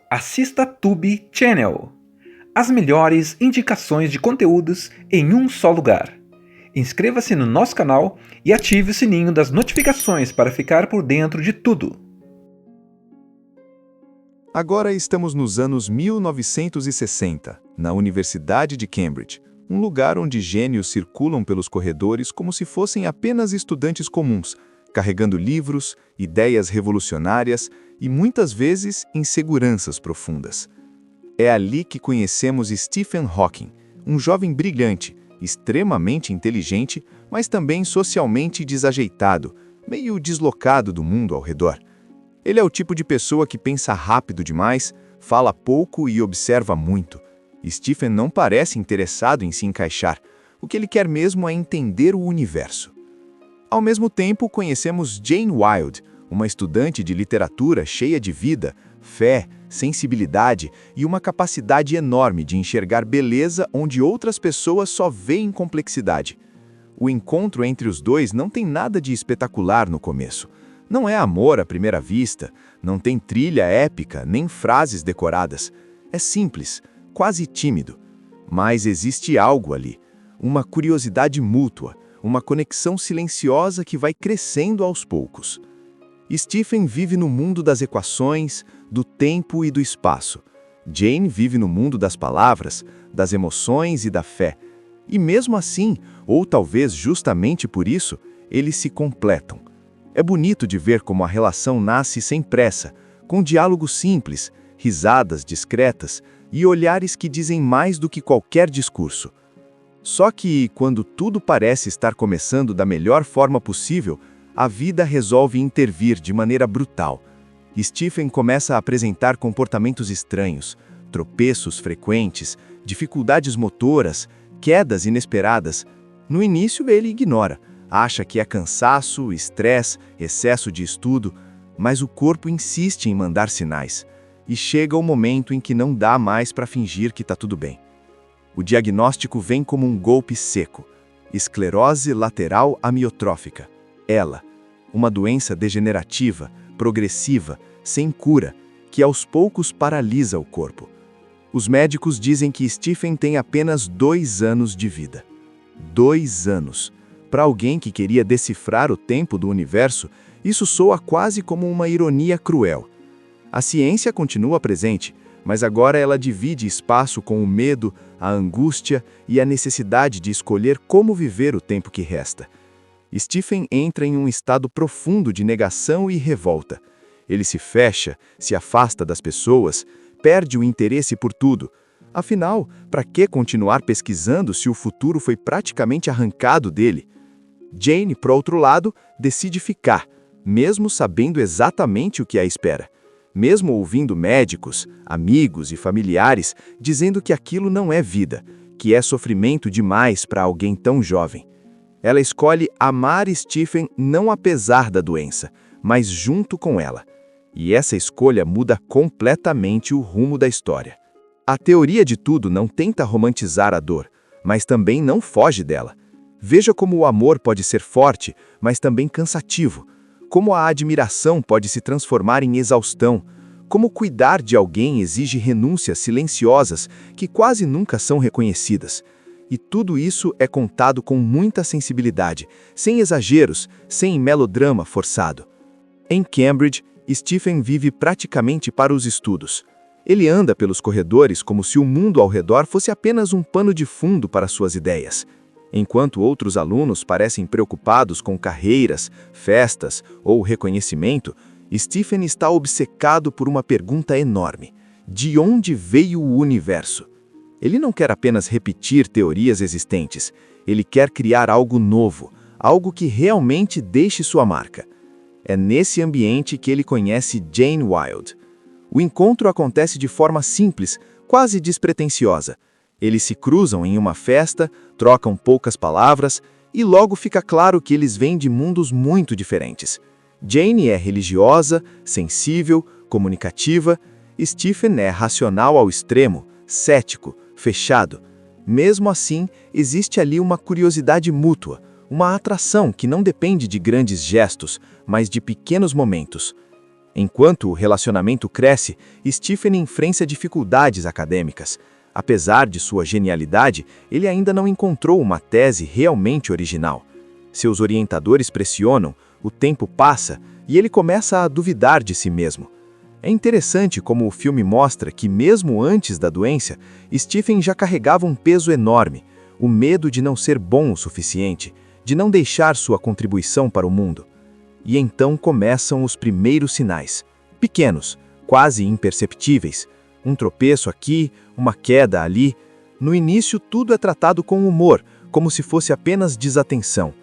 Assista Tube Channel. As melhores indicações de conteúdos em um só lugar. Inscreva-se no nosso canal e ative o sininho das notificações para ficar por dentro de tudo. Agora estamos nos anos 1960, na Universidade de Cambridge, um lugar onde gênios circulam pelos corredores como se fossem apenas estudantes comuns, carregando livros, ideias revolucionárias e, muitas vezes, inseguranças profundas. É ali que conhecemos Stephen Hawking, um jovem brilhante, extremamente inteligente, mas também socialmente desajeitado, meio deslocado do mundo ao redor. Ele é o tipo de pessoa que pensa rápido demais, fala pouco e observa muito. Stephen não parece interessado em se encaixar. O que ele quer mesmo é entender o universo. Ao mesmo tempo, conhecemos Jane Wilde, uma estudante de literatura cheia de vida, fé, sensibilidade e uma capacidade enorme de enxergar beleza onde outras pessoas só veem complexidade. O encontro entre os dois não tem nada de espetacular no começo. Não é amor à primeira vista, não tem trilha épica, nem frases decoradas. É simples, quase tímido. Mas existe algo ali, uma curiosidade mútua, uma conexão silenciosa que vai crescendo aos poucos. Stephen vive no mundo das equações, do tempo e do espaço. Jane vive no mundo das palavras, das emoções e da fé. E mesmo assim, ou talvez justamente por isso, eles se completam. É bonito de ver como a relação nasce sem pressa, com diálogos simples, risadas discretas e olhares que dizem mais do que qualquer discurso. Só que, quando tudo parece estar começando da melhor forma possível, a vida resolve intervir de maneira brutal. Stephen começa a apresentar comportamentos estranhos, tropeços frequentes, dificuldades motoras, quedas inesperadas. No início ele ignora, acha que é cansaço, estresse, excesso de estudo, mas o corpo insiste em mandar sinais. E chega o momento em que não dá mais para fingir que está tudo bem. O diagnóstico vem como um golpe seco. Esclerose lateral amiotrófica. ELA. Uma doença degenerativa, progressiva, sem cura, que aos poucos paralisa o corpo. Os médicos dizem que Stephen tem apenas 2 anos de vida. 2 anos. Para alguém que queria decifrar o tempo do universo, isso soa quase como uma ironia cruel. A ciência continua presente, mas agora ela divide espaço com o medo, a angústia e a necessidade de escolher como viver o tempo que resta. Stephen entra em um estado profundo de negação e revolta. Ele se fecha, se afasta das pessoas, perde o interesse por tudo. Afinal, para que continuar pesquisando se o futuro foi praticamente arrancado dele? Jane, por outro lado, decide ficar, mesmo sabendo exatamente o que a espera. Mesmo ouvindo médicos, amigos e familiares dizendo que aquilo não é vida, que é sofrimento demais para alguém tão jovem. Ela escolhe amar Stephen não apesar da doença, mas junto com ela. E essa escolha muda completamente o rumo da história. A teoria de tudo não tenta romantizar a dor, mas também não foge dela. Veja como o amor pode ser forte, mas também cansativo. Como a admiração pode se transformar em exaustão. Como cuidar de alguém exige renúncias silenciosas que quase nunca são reconhecidas. E tudo isso é contado com muita sensibilidade, sem exageros, sem melodrama forçado. Em Cambridge, Stephen vive praticamente para os estudos. Ele anda pelos corredores como se o mundo ao redor fosse apenas um pano de fundo para suas ideias. Enquanto outros alunos parecem preocupados com carreiras, festas ou reconhecimento, Stephen está obcecado por uma pergunta enorme: de onde veio o universo? Ele não quer apenas repetir teorias existentes, ele quer criar algo novo, algo que realmente deixe sua marca. É nesse ambiente que ele conhece Jane Wilde. O encontro acontece de forma simples, quase despretensiosa. Eles se cruzam em uma festa, trocam poucas palavras e logo fica claro que eles vêm de mundos muito diferentes. Jane é religiosa, sensível, comunicativa. Stephen é racional ao extremo, cético, fechado. Mesmo assim, existe ali uma curiosidade mútua, uma atração que não depende de grandes gestos, mas de pequenos momentos. Enquanto o relacionamento cresce, Stephen enfrenta dificuldades acadêmicas. Apesar de sua genialidade, ele ainda não encontrou uma tese realmente original. Seus orientadores pressionam, o tempo passa e ele começa a duvidar de si mesmo. É interessante como o filme mostra que, mesmo antes da doença, Stephen já carregava um peso enorme, o medo de não ser bom o suficiente, de não deixar sua contribuição para o mundo. E então começam os primeiros sinais, pequenos, quase imperceptíveis. Um tropeço aqui, uma queda ali. No início, tudo é tratado com humor, como se fosse apenas desatenção.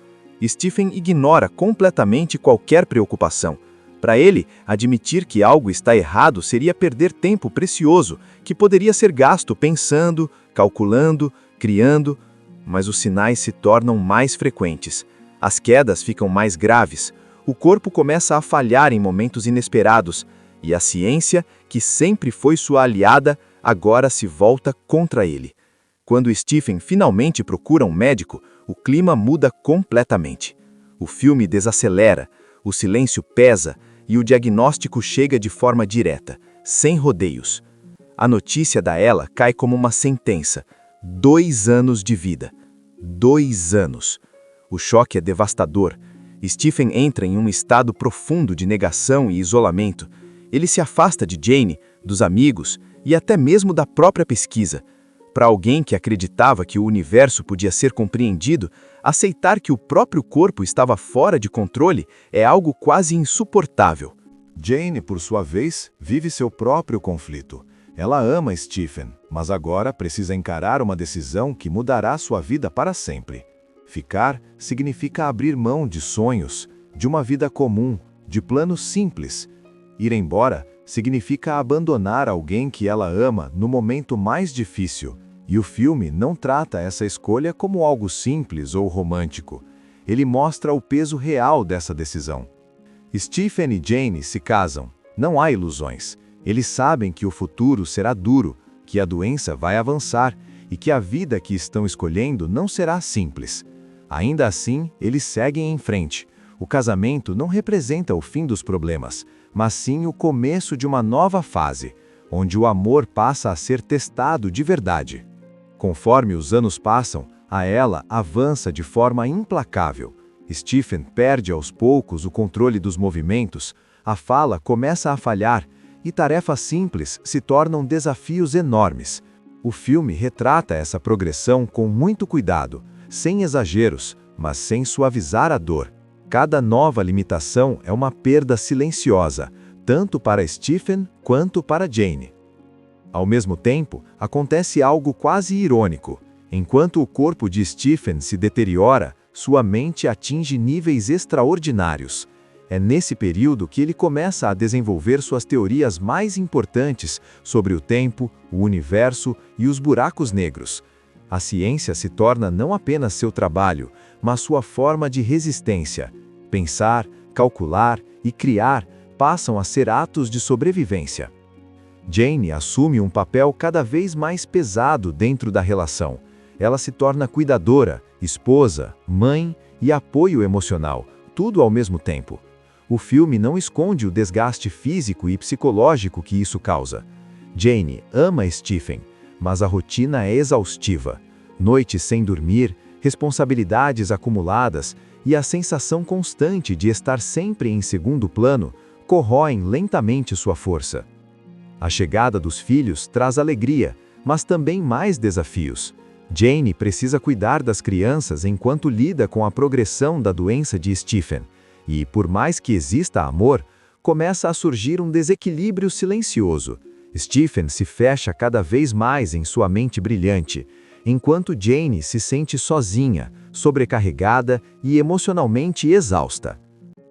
Stephen ignora completamente qualquer preocupação. Para ele, admitir que algo está errado seria perder tempo precioso, que poderia ser gasto pensando, calculando, criando. Mas os sinais se tornam mais frequentes. As quedas ficam mais graves. O corpo começa a falhar em momentos inesperados. E a ciência, que sempre foi sua aliada, agora se volta contra ele. Quando Stephen finalmente procura um médico, o clima muda completamente. O filme desacelera, o silêncio pesa e o diagnóstico chega de forma direta, sem rodeios. A notícia da Ella cai como uma sentença: 2 anos de vida. 2 anos. O choque é devastador. Stephen entra em um estado profundo de negação e isolamento. Ele se afasta de Jane, dos amigos e até mesmo da própria pesquisa. Para alguém que acreditava que o universo podia ser compreendido, aceitar que o próprio corpo estava fora de controle é algo quase insuportável. Jane, por sua vez, vive seu próprio conflito. Ela ama Stephen, mas agora precisa encarar uma decisão que mudará sua vida para sempre. Ficar significa abrir mão de sonhos, de uma vida comum, de planos simples. Ir embora significa abandonar alguém que ela ama no momento mais difícil. E o filme não trata essa escolha como algo simples ou romântico. Ele mostra o peso real dessa decisão. Stephen e Jane se casam. Não há ilusões. Eles sabem que o futuro será duro, que a doença vai avançar e que a vida que estão escolhendo não será simples. Ainda assim, eles seguem em frente. O casamento não representa o fim dos problemas, mas sim o começo de uma nova fase, onde o amor passa a ser testado de verdade. Conforme os anos passam, a Ella avança de forma implacável. Stephen perde aos poucos o controle dos movimentos, a fala começa a falhar e tarefas simples se tornam desafios enormes. O filme retrata essa progressão com muito cuidado, sem exageros, mas sem suavizar a dor. Cada nova limitação é uma perda silenciosa, tanto para Stephen quanto para Jane. Ao mesmo tempo, acontece algo quase irônico. Enquanto o corpo de Stephen se deteriora, sua mente atinge níveis extraordinários. É nesse período que ele começa a desenvolver suas teorias mais importantes sobre o tempo, o universo e os buracos negros. A ciência se torna não apenas seu trabalho, mas sua forma de resistência. Pensar, calcular e criar passam a ser atos de sobrevivência. Jane assume um papel cada vez mais pesado dentro da relação. Ela se torna cuidadora, esposa, mãe e apoio emocional, tudo ao mesmo tempo. O filme não esconde o desgaste físico e psicológico que isso causa. Jane ama Stephen, mas a rotina é exaustiva. Noites sem dormir, responsabilidades acumuladas e a sensação constante de estar sempre em segundo plano corroem lentamente sua força. A chegada dos filhos traz alegria, mas também mais desafios. Jane precisa cuidar das crianças enquanto lida com a progressão da doença de Stephen. E, por mais que exista amor, começa a surgir um desequilíbrio silencioso. Stephen se fecha cada vez mais em sua mente brilhante, enquanto Jane se sente sozinha, sobrecarregada e emocionalmente exausta.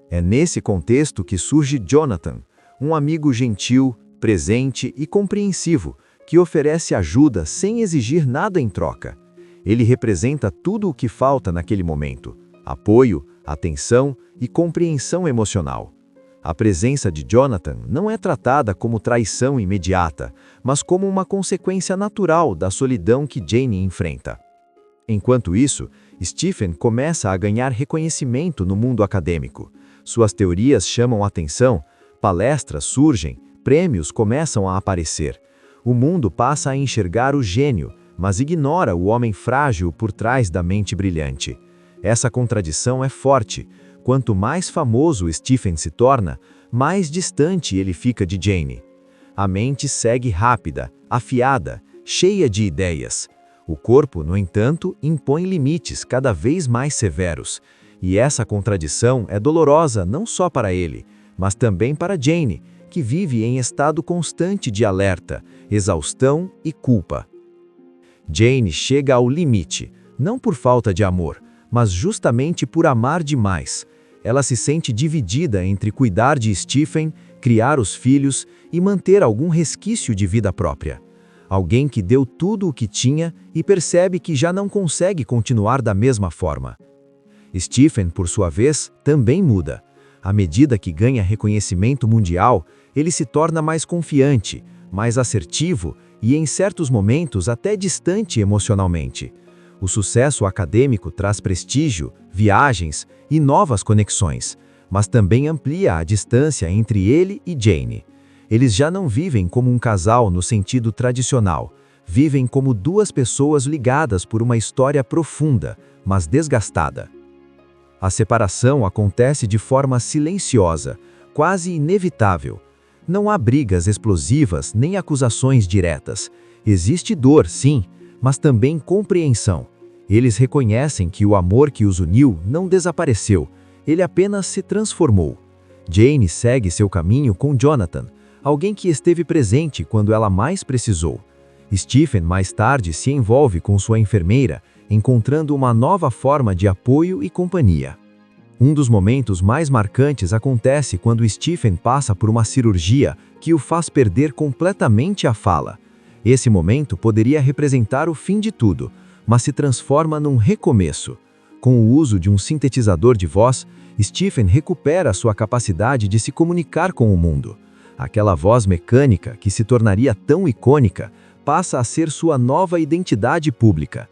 É nesse contexto que surge Jonathan, um amigo gentil, presente e compreensivo, que oferece ajuda sem exigir nada em troca. Ele representa tudo o que falta naquele momento: apoio, atenção e compreensão emocional. A presença de Jonathan não é tratada como traição imediata, mas como uma consequência natural da solidão que Jane enfrenta. Enquanto isso, Stephen começa a ganhar reconhecimento no mundo acadêmico. Suas teorias chamam atenção, Palestras surgem, prêmios começam a aparecer. O mundo passa a enxergar o gênio, mas ignora o homem frágil por trás da mente brilhante. Essa contradição é forte. Quanto mais famoso Stephen se torna, mais distante ele fica de Jane. A mente segue rápida, afiada, cheia de ideias. O corpo, no entanto, impõe limites cada vez mais severos. E essa contradição é dolorosa não só para ele, mas também para Jane, que vive em estado constante de alerta, exaustão e culpa. Jane chega ao limite, não por falta de amor, mas justamente por amar demais. Ela se sente dividida entre cuidar de Stephen, criar os filhos e manter algum resquício de vida própria. Alguém que deu tudo o que tinha e percebe que já não consegue continuar da mesma forma. Stephen, por sua vez, também muda. À medida que ganha reconhecimento mundial, ele se torna mais confiante, mais assertivo e, em certos momentos, até distante emocionalmente. O sucesso acadêmico traz prestígio, viagens e novas conexões, mas também amplia a distância entre ele e Jane. Eles já não vivem como um casal no sentido tradicional, vivem como duas pessoas ligadas por uma história profunda, mas desgastada. A separação acontece de forma silenciosa, quase inevitável. Não há brigas explosivas nem acusações diretas. Existe dor, sim, mas também compreensão. Eles reconhecem que o amor que os uniu não desapareceu, ele apenas se transformou. Jane segue seu caminho com Jonathan, alguém que esteve presente quando ela mais precisou. Stephen mais tarde se envolve com sua enfermeira, encontrando uma nova forma de apoio e companhia. Um dos momentos mais marcantes acontece quando Stephen passa por uma cirurgia que o faz perder completamente a fala. Esse momento poderia representar o fim de tudo, mas se transforma num recomeço. Com o uso de um sintetizador de voz, Stephen recupera sua capacidade de se comunicar com o mundo. Aquela voz mecânica, que se tornaria tão icônica, passa a ser sua nova identidade pública.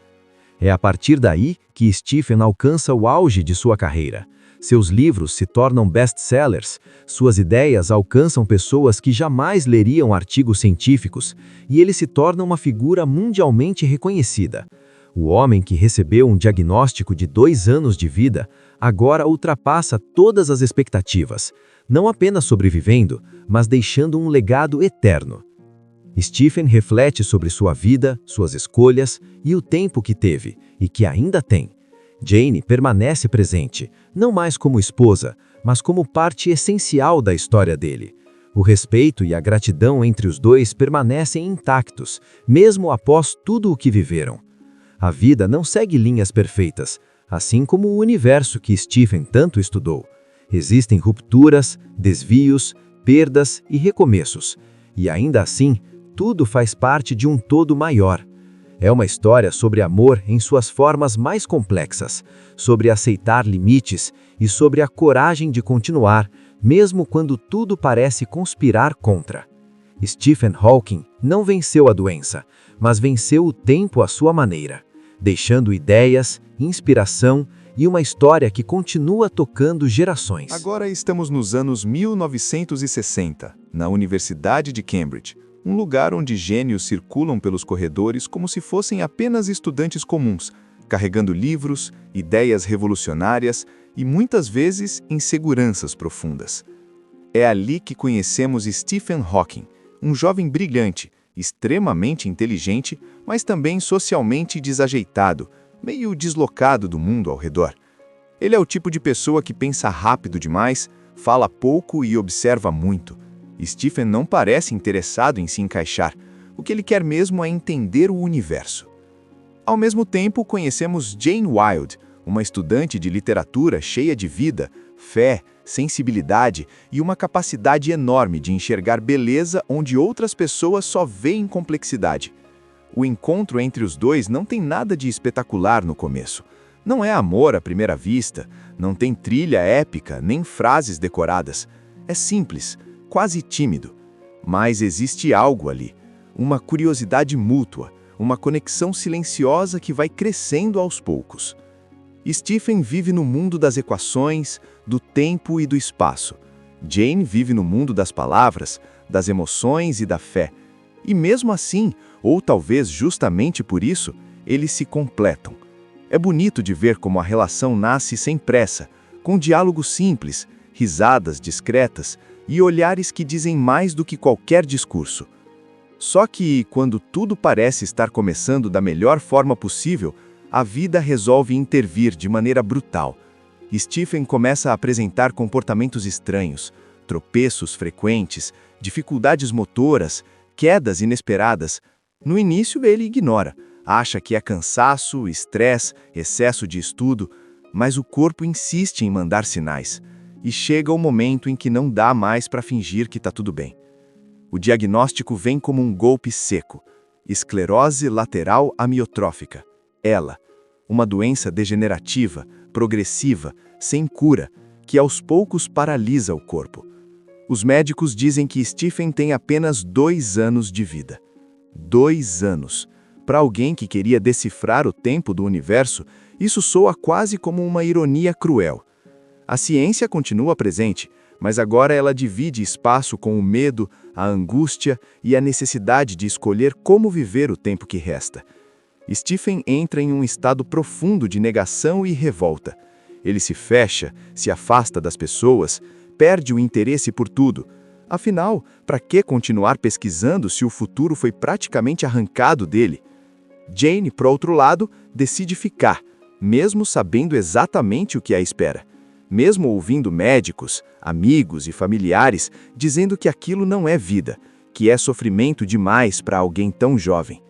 É a partir daí que Stephen alcança o auge de sua carreira. Seus livros se tornam best-sellers, suas ideias alcançam pessoas que jamais leriam artigos científicos, e ele se torna uma figura mundialmente reconhecida. O homem que recebeu um diagnóstico de 2 anos de vida, agora ultrapassa todas as expectativas, não apenas sobrevivendo, mas deixando um legado eterno. Stephen reflete sobre sua vida, suas escolhas e o tempo que teve, e que ainda tem. Jane permanece presente, não mais como esposa, mas como parte essencial da história dele. O respeito e a gratidão entre os dois permanecem intactos, mesmo após tudo o que viveram. A vida não segue linhas perfeitas, assim como o universo que Stephen tanto estudou. Existem rupturas, desvios, perdas e recomeços, e ainda assim, tudo faz parte de um todo maior. É uma história sobre amor em suas formas mais complexas, sobre aceitar limites e sobre a coragem de continuar, mesmo quando tudo parece conspirar contra. Stephen Hawking não venceu a doença, mas venceu o tempo à sua maneira, deixando ideias, inspiração e uma história que continua tocando gerações. Agora estamos nos anos 1960, na Universidade de Cambridge, um lugar onde gênios circulam pelos corredores como se fossem apenas estudantes comuns, carregando livros, ideias revolucionárias e muitas vezes inseguranças profundas. É ali que conhecemos Stephen Hawking, um jovem brilhante, extremamente inteligente, mas também socialmente desajeitado, meio deslocado do mundo ao redor. Ele é o tipo de pessoa que pensa rápido demais, fala pouco e observa muito. Stephen não parece interessado em se encaixar. O que ele quer mesmo é entender o universo. Ao mesmo tempo, conhecemos Jane Wilde, uma estudante de literatura cheia de vida, fé, sensibilidade e uma capacidade enorme de enxergar beleza onde outras pessoas só veem complexidade. O encontro entre os dois não tem nada de espetacular no começo. Não é amor à primeira vista, não tem trilha épica, nem frases decoradas. É simples, quase tímido. Mas existe algo ali, uma curiosidade mútua, uma conexão silenciosa que vai crescendo aos poucos. Stephen vive no mundo das equações, do tempo e do espaço. Jane vive no mundo das palavras, das emoções e da fé. E mesmo assim, ou talvez justamente por isso, eles se completam. É bonito de ver como a relação nasce sem pressa, com diálogos simples, risadas discretas e olhares que dizem mais do que qualquer discurso. Só que, quando tudo parece estar começando da melhor forma possível, a vida resolve intervir de maneira brutal. Stephen começa a apresentar comportamentos estranhos, tropeços frequentes, dificuldades motoras, quedas inesperadas. No início ele ignora, acha que é cansaço, estresse, excesso de estudo, mas o corpo insiste em mandar sinais. E chega o momento em que não dá mais para fingir que está tudo bem. O diagnóstico vem como um golpe seco. Esclerose lateral amiotrófica. ELA, uma doença degenerativa, progressiva, sem cura, que aos poucos paralisa o corpo. Os médicos dizem que Stephen tem apenas 2 anos de vida. 2 anos. Para alguém que queria decifrar o tempo do universo, isso soa quase como uma ironia cruel. A ciência continua presente, mas agora ela divide espaço com o medo, a angústia e a necessidade de escolher como viver o tempo que resta. Stephen entra em um estado profundo de negação e revolta. Ele se fecha, se afasta das pessoas, perde o interesse por tudo. Afinal, para que continuar pesquisando se o futuro foi praticamente arrancado dele? Jane, por outro lado, decide ficar, mesmo sabendo exatamente o que a espera. Mesmo ouvindo médicos, amigos e familiares dizendo que aquilo não é vida, que é sofrimento demais para alguém tão jovem.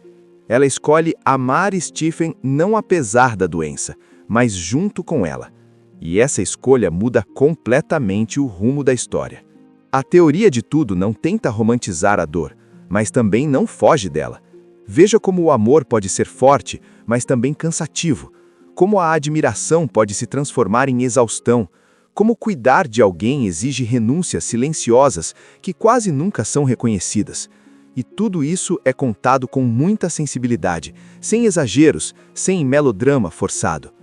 Ela escolhe amar Stephen não apesar da doença, mas junto com ela. E essa escolha muda completamente o rumo da história. A teoria de tudo não tenta romantizar a dor, mas também não foge dela. Veja como o amor pode ser forte, mas também cansativo. Como a admiração pode se transformar em exaustão. Como cuidar de alguém exige renúncias silenciosas que quase nunca são reconhecidas. E tudo isso é contado com muita sensibilidade, sem exageros, sem melodrama forçado.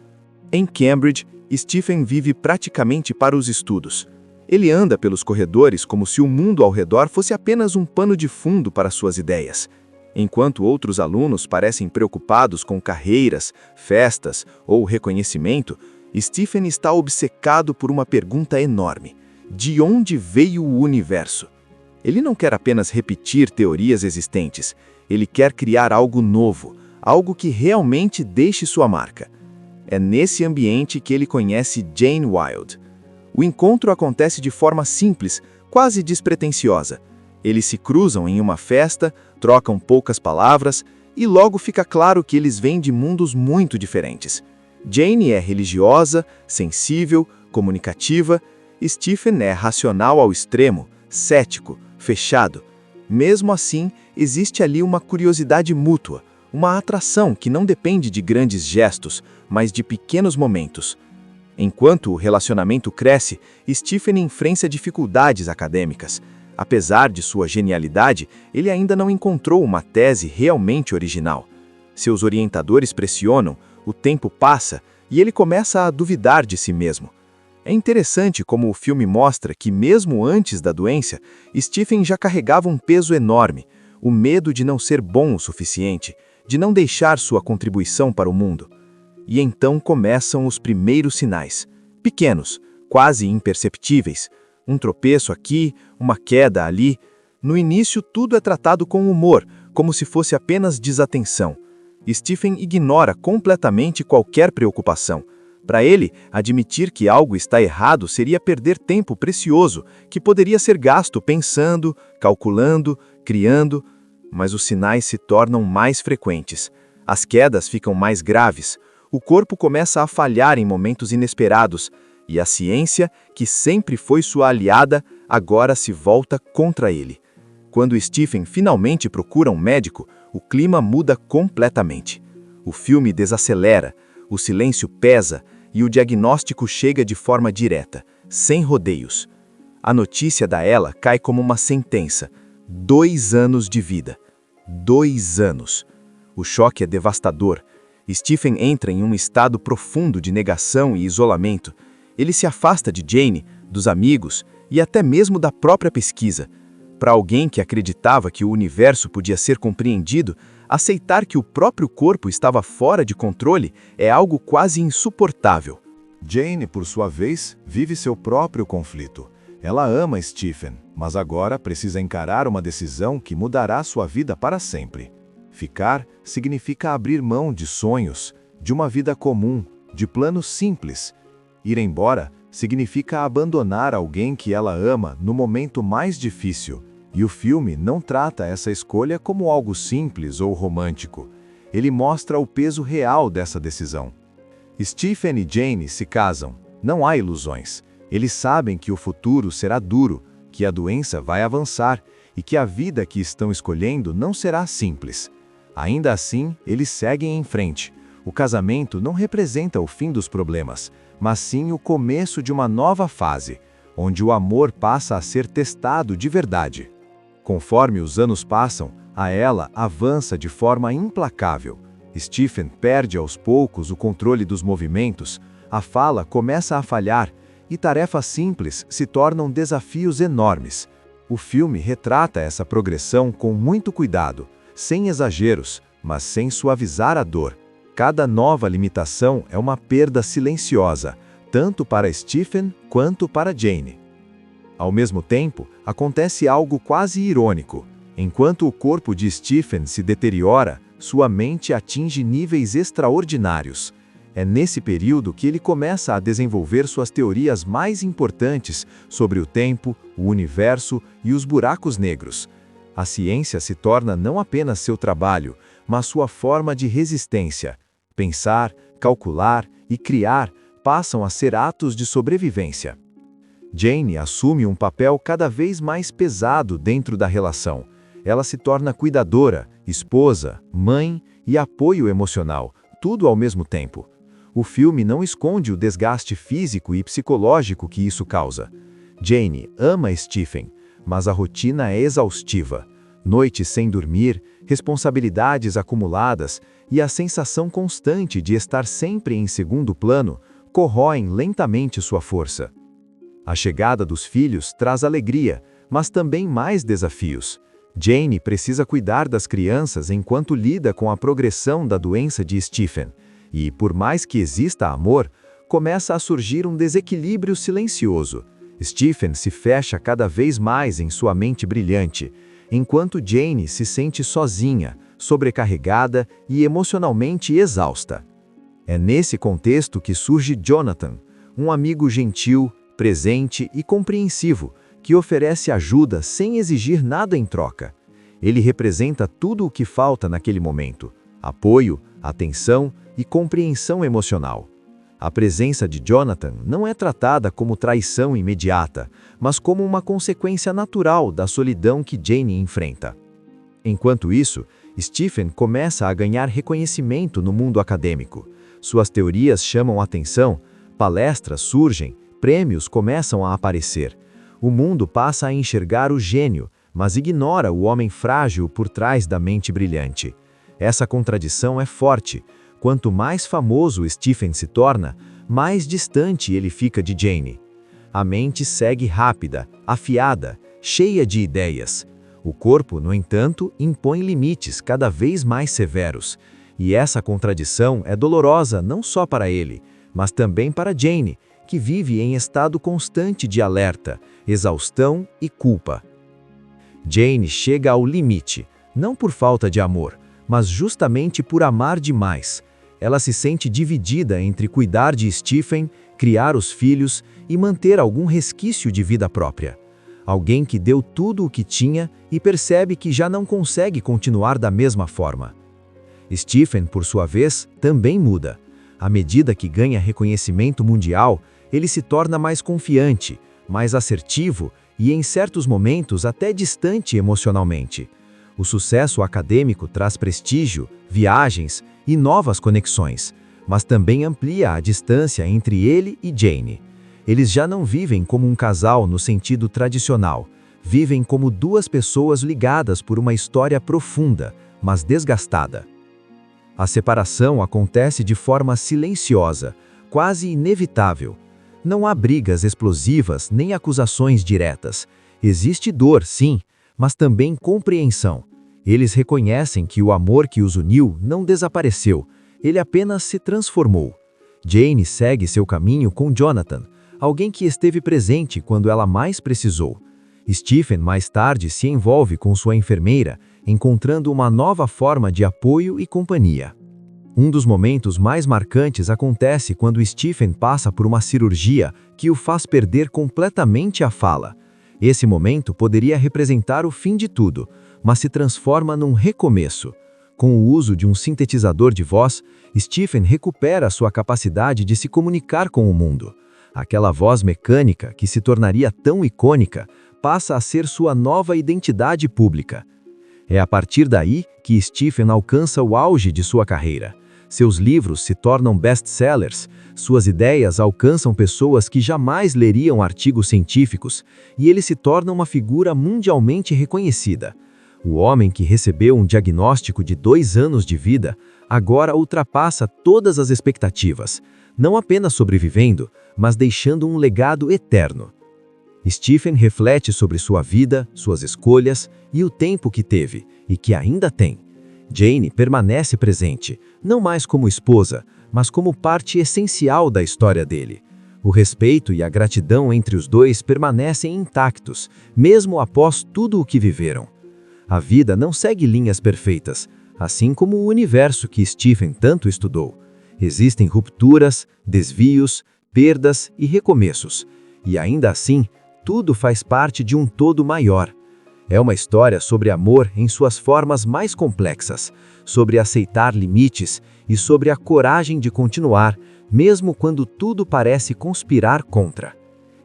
Em Cambridge, Stephen vive praticamente para os estudos. Ele anda pelos corredores como se o mundo ao redor fosse apenas um pano de fundo para suas ideias. Enquanto outros alunos parecem preocupados com carreiras, festas ou reconhecimento, Stephen está obcecado por uma pergunta enorme: de onde veio o universo? Ele não quer apenas repetir teorias existentes, ele quer criar algo novo, algo que realmente deixe sua marca. É nesse ambiente que ele conhece Jane Wilde. O encontro acontece de forma simples, quase despretensiosa. Eles se cruzam em uma festa, trocam poucas palavras e logo fica claro que eles vêm de mundos muito diferentes. Jane é religiosa, sensível, comunicativa. Stephen é racional ao extremo, cético, fechado. Mesmo assim, existe ali uma curiosidade mútua, uma atração que não depende de grandes gestos, mas de pequenos momentos. Enquanto o relacionamento cresce, Stephen enfrenta dificuldades acadêmicas. Apesar de sua genialidade, ele ainda não encontrou uma tese realmente original. Seus orientadores pressionam, o tempo passa e ele começa a duvidar de si mesmo. É interessante como o filme mostra que, mesmo antes da doença, Stephen já carregava um peso enorme, o medo de não ser bom o suficiente, de não deixar sua contribuição para o mundo. E então começam os primeiros sinais, pequenos, quase imperceptíveis. Um tropeço aqui, uma queda ali. No início, tudo é tratado com humor, como se fosse apenas desatenção. Stephen ignora completamente qualquer preocupação. Para ele, admitir que algo está errado seria perder tempo precioso, que poderia ser gasto pensando, calculando, criando. Mas os sinais se tornam mais frequentes. As quedas ficam mais graves. O corpo começa a falhar em momentos inesperados. E a ciência, que sempre foi sua aliada, agora se volta contra ele. Quando Stephen finalmente procura um médico, o clima muda completamente. O filme desacelera, o silêncio pesa e o diagnóstico chega de forma direta, sem rodeios. A notícia da ELA cai como uma sentença: 2 anos de vida. 2 anos. O choque é devastador. Stephen entra em um estado profundo de negação e isolamento. Ele se afasta de Jane, dos amigos, e até mesmo da própria pesquisa. Para alguém que acreditava que o universo podia ser compreendido, aceitar que o próprio corpo estava fora de controle é algo quase insuportável. Jane, por sua vez, vive seu próprio conflito. Ela ama Stephen, mas agora precisa encarar uma decisão que mudará sua vida para sempre. Ficar significa abrir mão de sonhos, de uma vida comum, de planos simples. Ir embora significa abandonar alguém que ela ama no momento mais difícil. E o filme não trata essa escolha como algo simples ou romântico. Ele mostra o peso real dessa decisão. Stephen e Jane se casam. Não há ilusões. Eles sabem que o futuro será duro, que a doença vai avançar e que a vida que estão escolhendo não será simples. Ainda assim, eles seguem em frente. O casamento não representa o fim dos problemas, mas sim o começo de uma nova fase, onde o amor passa a ser testado de verdade. Conforme os anos passam, a ela avança de forma implacável. Stephen perde aos poucos o controle dos movimentos, a fala começa a falhar e tarefas simples se tornam desafios enormes. O filme retrata essa progressão com muito cuidado, sem exageros, mas sem suavizar a dor. Cada nova limitação é uma perda silenciosa, tanto para Stephen quanto para Jane. Ao mesmo tempo, acontece algo quase irônico. Enquanto o corpo de Stephen se deteriora, sua mente atinge níveis extraordinários. É nesse período que ele começa a desenvolver suas teorias mais importantes sobre o tempo, o universo e os buracos negros. A ciência se torna não apenas seu trabalho, mas sua forma de resistência. Pensar, calcular e criar passam a ser atos de sobrevivência. Jane assume um papel cada vez mais pesado dentro da relação. Ela se torna cuidadora, esposa, mãe e apoio emocional, tudo ao mesmo tempo. O filme não esconde o desgaste físico e psicológico que isso causa. Jane ama Stephen, mas a rotina é exaustiva. Noites sem dormir, responsabilidades acumuladas e a sensação constante de estar sempre em segundo plano corroem lentamente sua força. A chegada dos filhos traz alegria, mas também mais desafios. Jane precisa cuidar das crianças enquanto lida com a progressão da doença de Stephen. E, por mais que exista amor, começa a surgir um desequilíbrio silencioso. Stephen se fecha cada vez mais em sua mente brilhante, enquanto Jane se sente sozinha, sobrecarregada e emocionalmente exausta. É nesse contexto que surge Jonathan, um amigo gentil, presente e compreensivo, que oferece ajuda sem exigir nada em troca. Ele representa tudo o que falta naquele momento: apoio, atenção e compreensão emocional. A presença de Jonathan não é tratada como traição imediata, mas como uma consequência natural da solidão que Jane enfrenta. Enquanto isso, Stephen começa a ganhar reconhecimento no mundo acadêmico. Suas teorias chamam atenção, palestras surgem, prêmios começam a aparecer. O mundo passa a enxergar o gênio, mas ignora o homem frágil por trás da mente brilhante. Essa contradição é forte. Quanto mais famoso Stephen se torna, mais distante ele fica de Jane. A mente segue rápida, afiada, cheia de ideias. O corpo, no entanto, impõe limites cada vez mais severos. E essa contradição é dolorosa não só para ele, mas também para Jane, que vive em estado constante de alerta, exaustão e culpa. Jane chega ao limite, não por falta de amor, mas justamente por amar demais. Ela se sente dividida entre cuidar de Stephen, criar os filhos e manter algum resquício de vida própria. Alguém que deu tudo o que tinha e percebe que já não consegue continuar da mesma forma. Stephen, por sua vez, também muda. À medida que ganha reconhecimento mundial, ele se torna mais confiante, mais assertivo e, em certos momentos, até distante emocionalmente. O sucesso acadêmico traz prestígio, viagens e novas conexões, mas também amplia a distância entre ele e Jane. Eles já não vivem como um casal no sentido tradicional, vivem como duas pessoas ligadas por uma história profunda, mas desgastada. A separação acontece de forma silenciosa, quase inevitável. Não há brigas explosivas nem acusações diretas. Existe dor, sim, mas também compreensão. Eles reconhecem que o amor que os uniu não desapareceu, ele apenas se transformou. Jane segue seu caminho com Jonathan, alguém que esteve presente quando ela mais precisou. Stephen mais tarde se envolve com sua enfermeira, encontrando uma nova forma de apoio e companhia. Um dos momentos mais marcantes acontece quando Stephen passa por uma cirurgia que o faz perder completamente a fala. Esse momento poderia representar o fim de tudo, mas se transforma num recomeço. Com o uso de um sintetizador de voz, Stephen recupera sua capacidade de se comunicar com o mundo. Aquela voz mecânica, que se tornaria tão icônica, passa a ser sua nova identidade pública. É a partir daí que Stephen alcança o auge de sua carreira. Seus livros se tornam best-sellers, suas ideias alcançam pessoas que jamais leriam artigos científicos, e ele se torna uma figura mundialmente reconhecida. O homem que recebeu um diagnóstico de 2 anos de vida, agora ultrapassa todas as expectativas, não apenas sobrevivendo, mas deixando um legado eterno. Stephen reflete sobre sua vida, suas escolhas e o tempo que teve, e que ainda tem. Jane permanece presente, não mais como esposa, mas como parte essencial da história dele. O respeito e a gratidão entre os dois permanecem intactos, mesmo após tudo o que viveram. A vida não segue linhas perfeitas, assim como o universo que Stephen tanto estudou. Existem rupturas, desvios, perdas e recomeços, e ainda assim, tudo faz parte de um todo maior. É uma história sobre amor em suas formas mais complexas, sobre aceitar limites e sobre a coragem de continuar, mesmo quando tudo parece conspirar contra.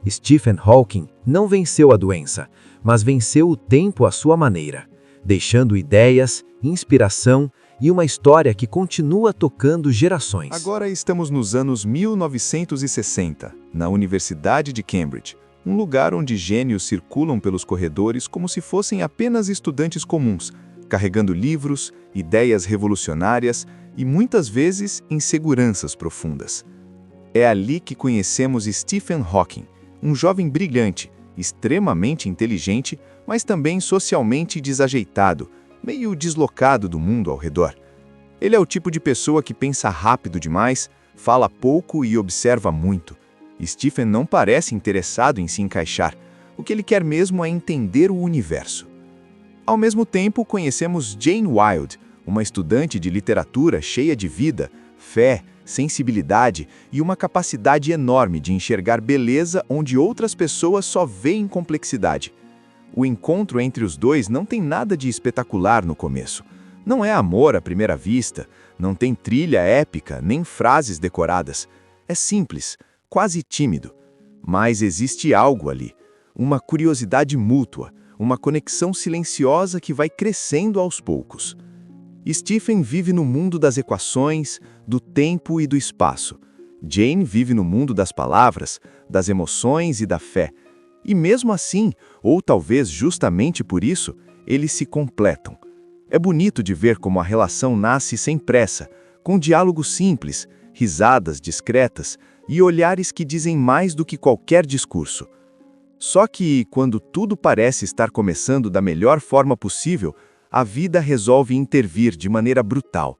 Stephen Hawking não venceu a doença, mas venceu o tempo à sua maneira, deixando ideias, inspiração e uma história que continua tocando gerações. Agora estamos nos anos 1960, na Universidade de Cambridge, um lugar onde gênios circulam pelos corredores como se fossem apenas estudantes comuns, carregando livros, ideias revolucionárias e muitas vezes inseguranças profundas. É ali que conhecemos Stephen Hawking, um jovem brilhante, extremamente inteligente, mas também socialmente desajeitado, meio deslocado do mundo ao redor. Ele é o tipo de pessoa que pensa rápido demais, fala pouco e observa muito. Stephen não parece interessado em se encaixar. O que ele quer mesmo é entender o universo. Ao mesmo tempo, conhecemos Jane Wilde, uma estudante de literatura cheia de vida, fé, sensibilidade e uma capacidade enorme de enxergar beleza onde outras pessoas só veem complexidade. O encontro entre os dois não tem nada de espetacular no começo. Não é amor à primeira vista, não tem trilha épica, nem frases decoradas. É simples, quase tímido. Mas existe algo ali, uma curiosidade mútua, uma conexão silenciosa que vai crescendo aos poucos. Stephen vive no mundo das equações, do tempo e do espaço. Jane vive no mundo das palavras, das emoções e da fé. E mesmo assim, ou talvez justamente por isso, eles se completam. É bonito de ver como a relação nasce sem pressa, com diálogos simples, risadas discretas e olhares que dizem mais do que qualquer discurso. Só que, quando tudo parece estar começando da melhor forma possível, a vida resolve intervir de maneira brutal.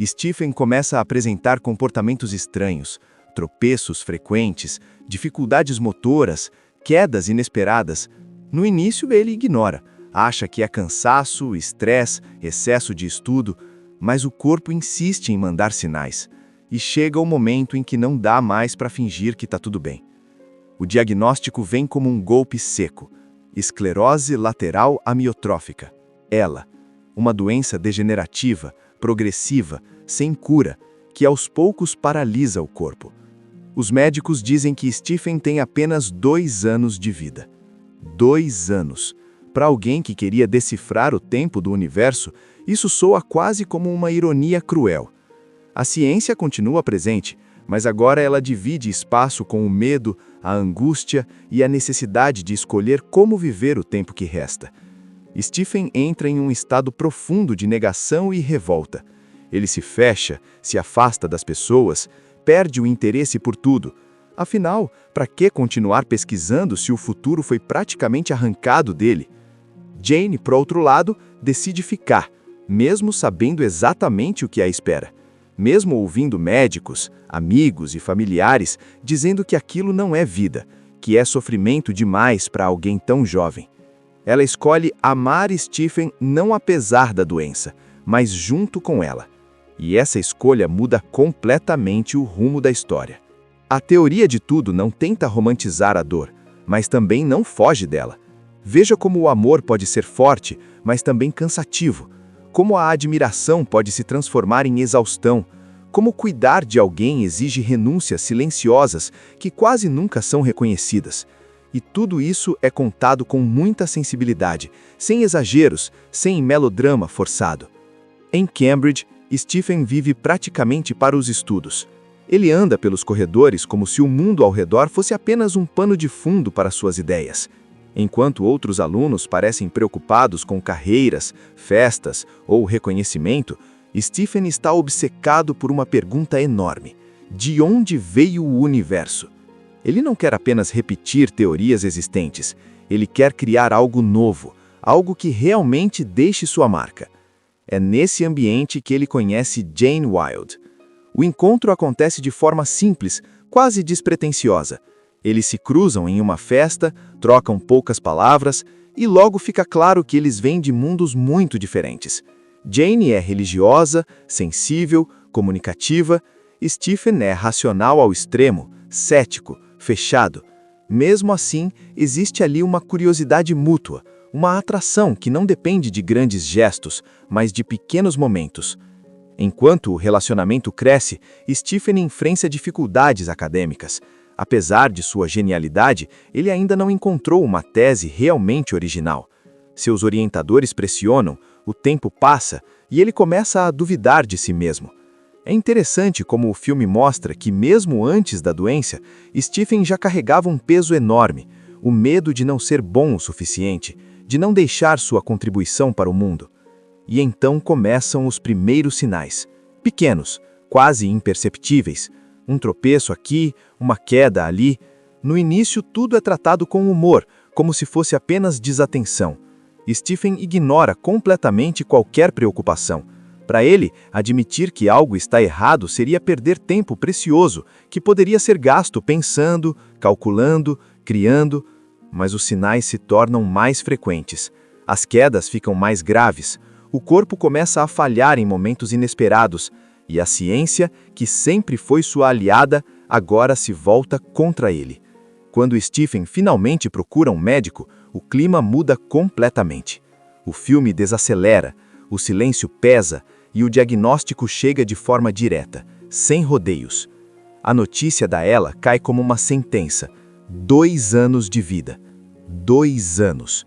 Stephen começa a apresentar comportamentos estranhos, tropeços frequentes, dificuldades motoras, quedas inesperadas. No início ele ignora, acha que é cansaço, estresse, excesso de estudo, mas o corpo insiste em mandar sinais. E chega o momento em que não dá mais para fingir que está tudo bem. O diagnóstico vem como um golpe seco. Esclerose lateral amiotrófica. ELA. Uma doença degenerativa, progressiva, sem cura, que aos poucos paralisa o corpo. Os médicos dizem que Stephen tem apenas 2 anos de vida. 2 anos. Para alguém que queria decifrar o tempo do universo, isso soa quase como uma ironia cruel. A ciência continua presente, mas agora ela divide espaço com o medo, a angústia e a necessidade de escolher como viver o tempo que resta. Stephen entra em um estado profundo de negação e revolta. Ele se fecha, se afasta das pessoas, perde o interesse por tudo. Afinal, para que continuar pesquisando se o futuro foi praticamente arrancado dele? Jane, por outro lado, decide ficar, mesmo sabendo exatamente o que a espera. Mesmo ouvindo médicos, amigos e familiares dizendo que aquilo não é vida, que é sofrimento demais para alguém tão jovem. Ela escolhe amar Stephen não apesar da doença, mas junto com ela. E essa escolha muda completamente o rumo da história. A teoria de tudo não tenta romantizar a dor, mas também não foge dela. Veja como o amor pode ser forte, mas também cansativo. Como a admiração pode se transformar em exaustão. Como cuidar de alguém exige renúncias silenciosas que quase nunca são reconhecidas. E tudo isso é contado com muita sensibilidade, sem exageros, sem melodrama forçado. Em Cambridge, Stephen vive praticamente para os estudos. Ele anda pelos corredores como se o mundo ao redor fosse apenas um pano de fundo para suas ideias. Enquanto outros alunos parecem preocupados com carreiras, festas ou reconhecimento, Stephen está obcecado por uma pergunta enorme: de onde veio o universo? Ele não quer apenas repetir teorias existentes, ele quer criar algo novo, algo que realmente deixe sua marca. É nesse ambiente que ele conhece Jane Wilde. O encontro acontece de forma simples, quase despretensiosa. Eles se cruzam em uma festa, trocam poucas palavras, e logo fica claro que eles vêm de mundos muito diferentes. Jane é religiosa, sensível, comunicativa. Stephen é racional ao extremo, cético, fechado. Mesmo assim, existe ali uma curiosidade mútua, uma atração que não depende de grandes gestos, mas de pequenos momentos. Enquanto o relacionamento cresce, Stephen enfrenta dificuldades acadêmicas. Apesar de sua genialidade, ele ainda não encontrou uma tese realmente original. Seus orientadores pressionam, o tempo passa e ele começa a duvidar de si mesmo. É interessante como o filme mostra que, mesmo antes da doença, Stephen já carregava um peso enorme, o medo de não ser bom o suficiente, de não deixar sua contribuição para o mundo. E então começam os primeiros sinais, pequenos, quase imperceptíveis. Um tropeço aqui, uma queda ali. No início, tudo é tratado com humor, como se fosse apenas desatenção. Stephen ignora completamente qualquer preocupação. Para ele, admitir que algo está errado seria perder tempo precioso, que poderia ser gasto pensando, calculando, criando. Mas os sinais se tornam mais frequentes. As quedas ficam mais graves. O corpo começa a falhar em momentos inesperados. E a ciência, que sempre foi sua aliada, agora se volta contra ele. Quando Stephen finalmente procura um médico, o clima muda completamente. O filme desacelera, o silêncio pesa e o diagnóstico chega de forma direta, sem rodeios. A notícia da Ella cai como uma sentença: 2 anos de vida. 2 anos.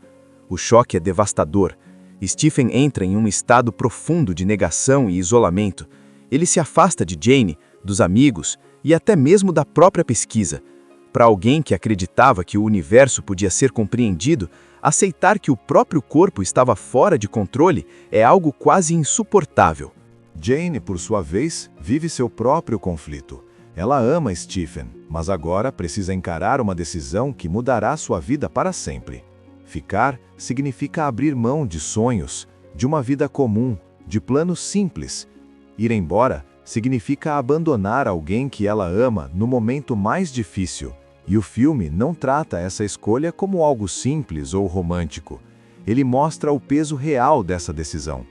O choque é devastador. Stephen entra em um estado profundo de negação e isolamento. Ele se afasta de Jane, dos amigos e até mesmo da própria pesquisa. Para alguém que acreditava que o universo podia ser compreendido, aceitar que o próprio corpo estava fora de controle é algo quase insuportável. Jane, por sua vez, vive seu próprio conflito. Ela ama Stephen, mas agora precisa encarar uma decisão que mudará sua vida para sempre. Ficar significa abrir mão de sonhos, de uma vida comum, de planos simples. Ir embora significa abandonar alguém que ela ama no momento mais difícil. E o filme não trata essa escolha como algo simples ou romântico. Ele mostra o peso real dessa decisão.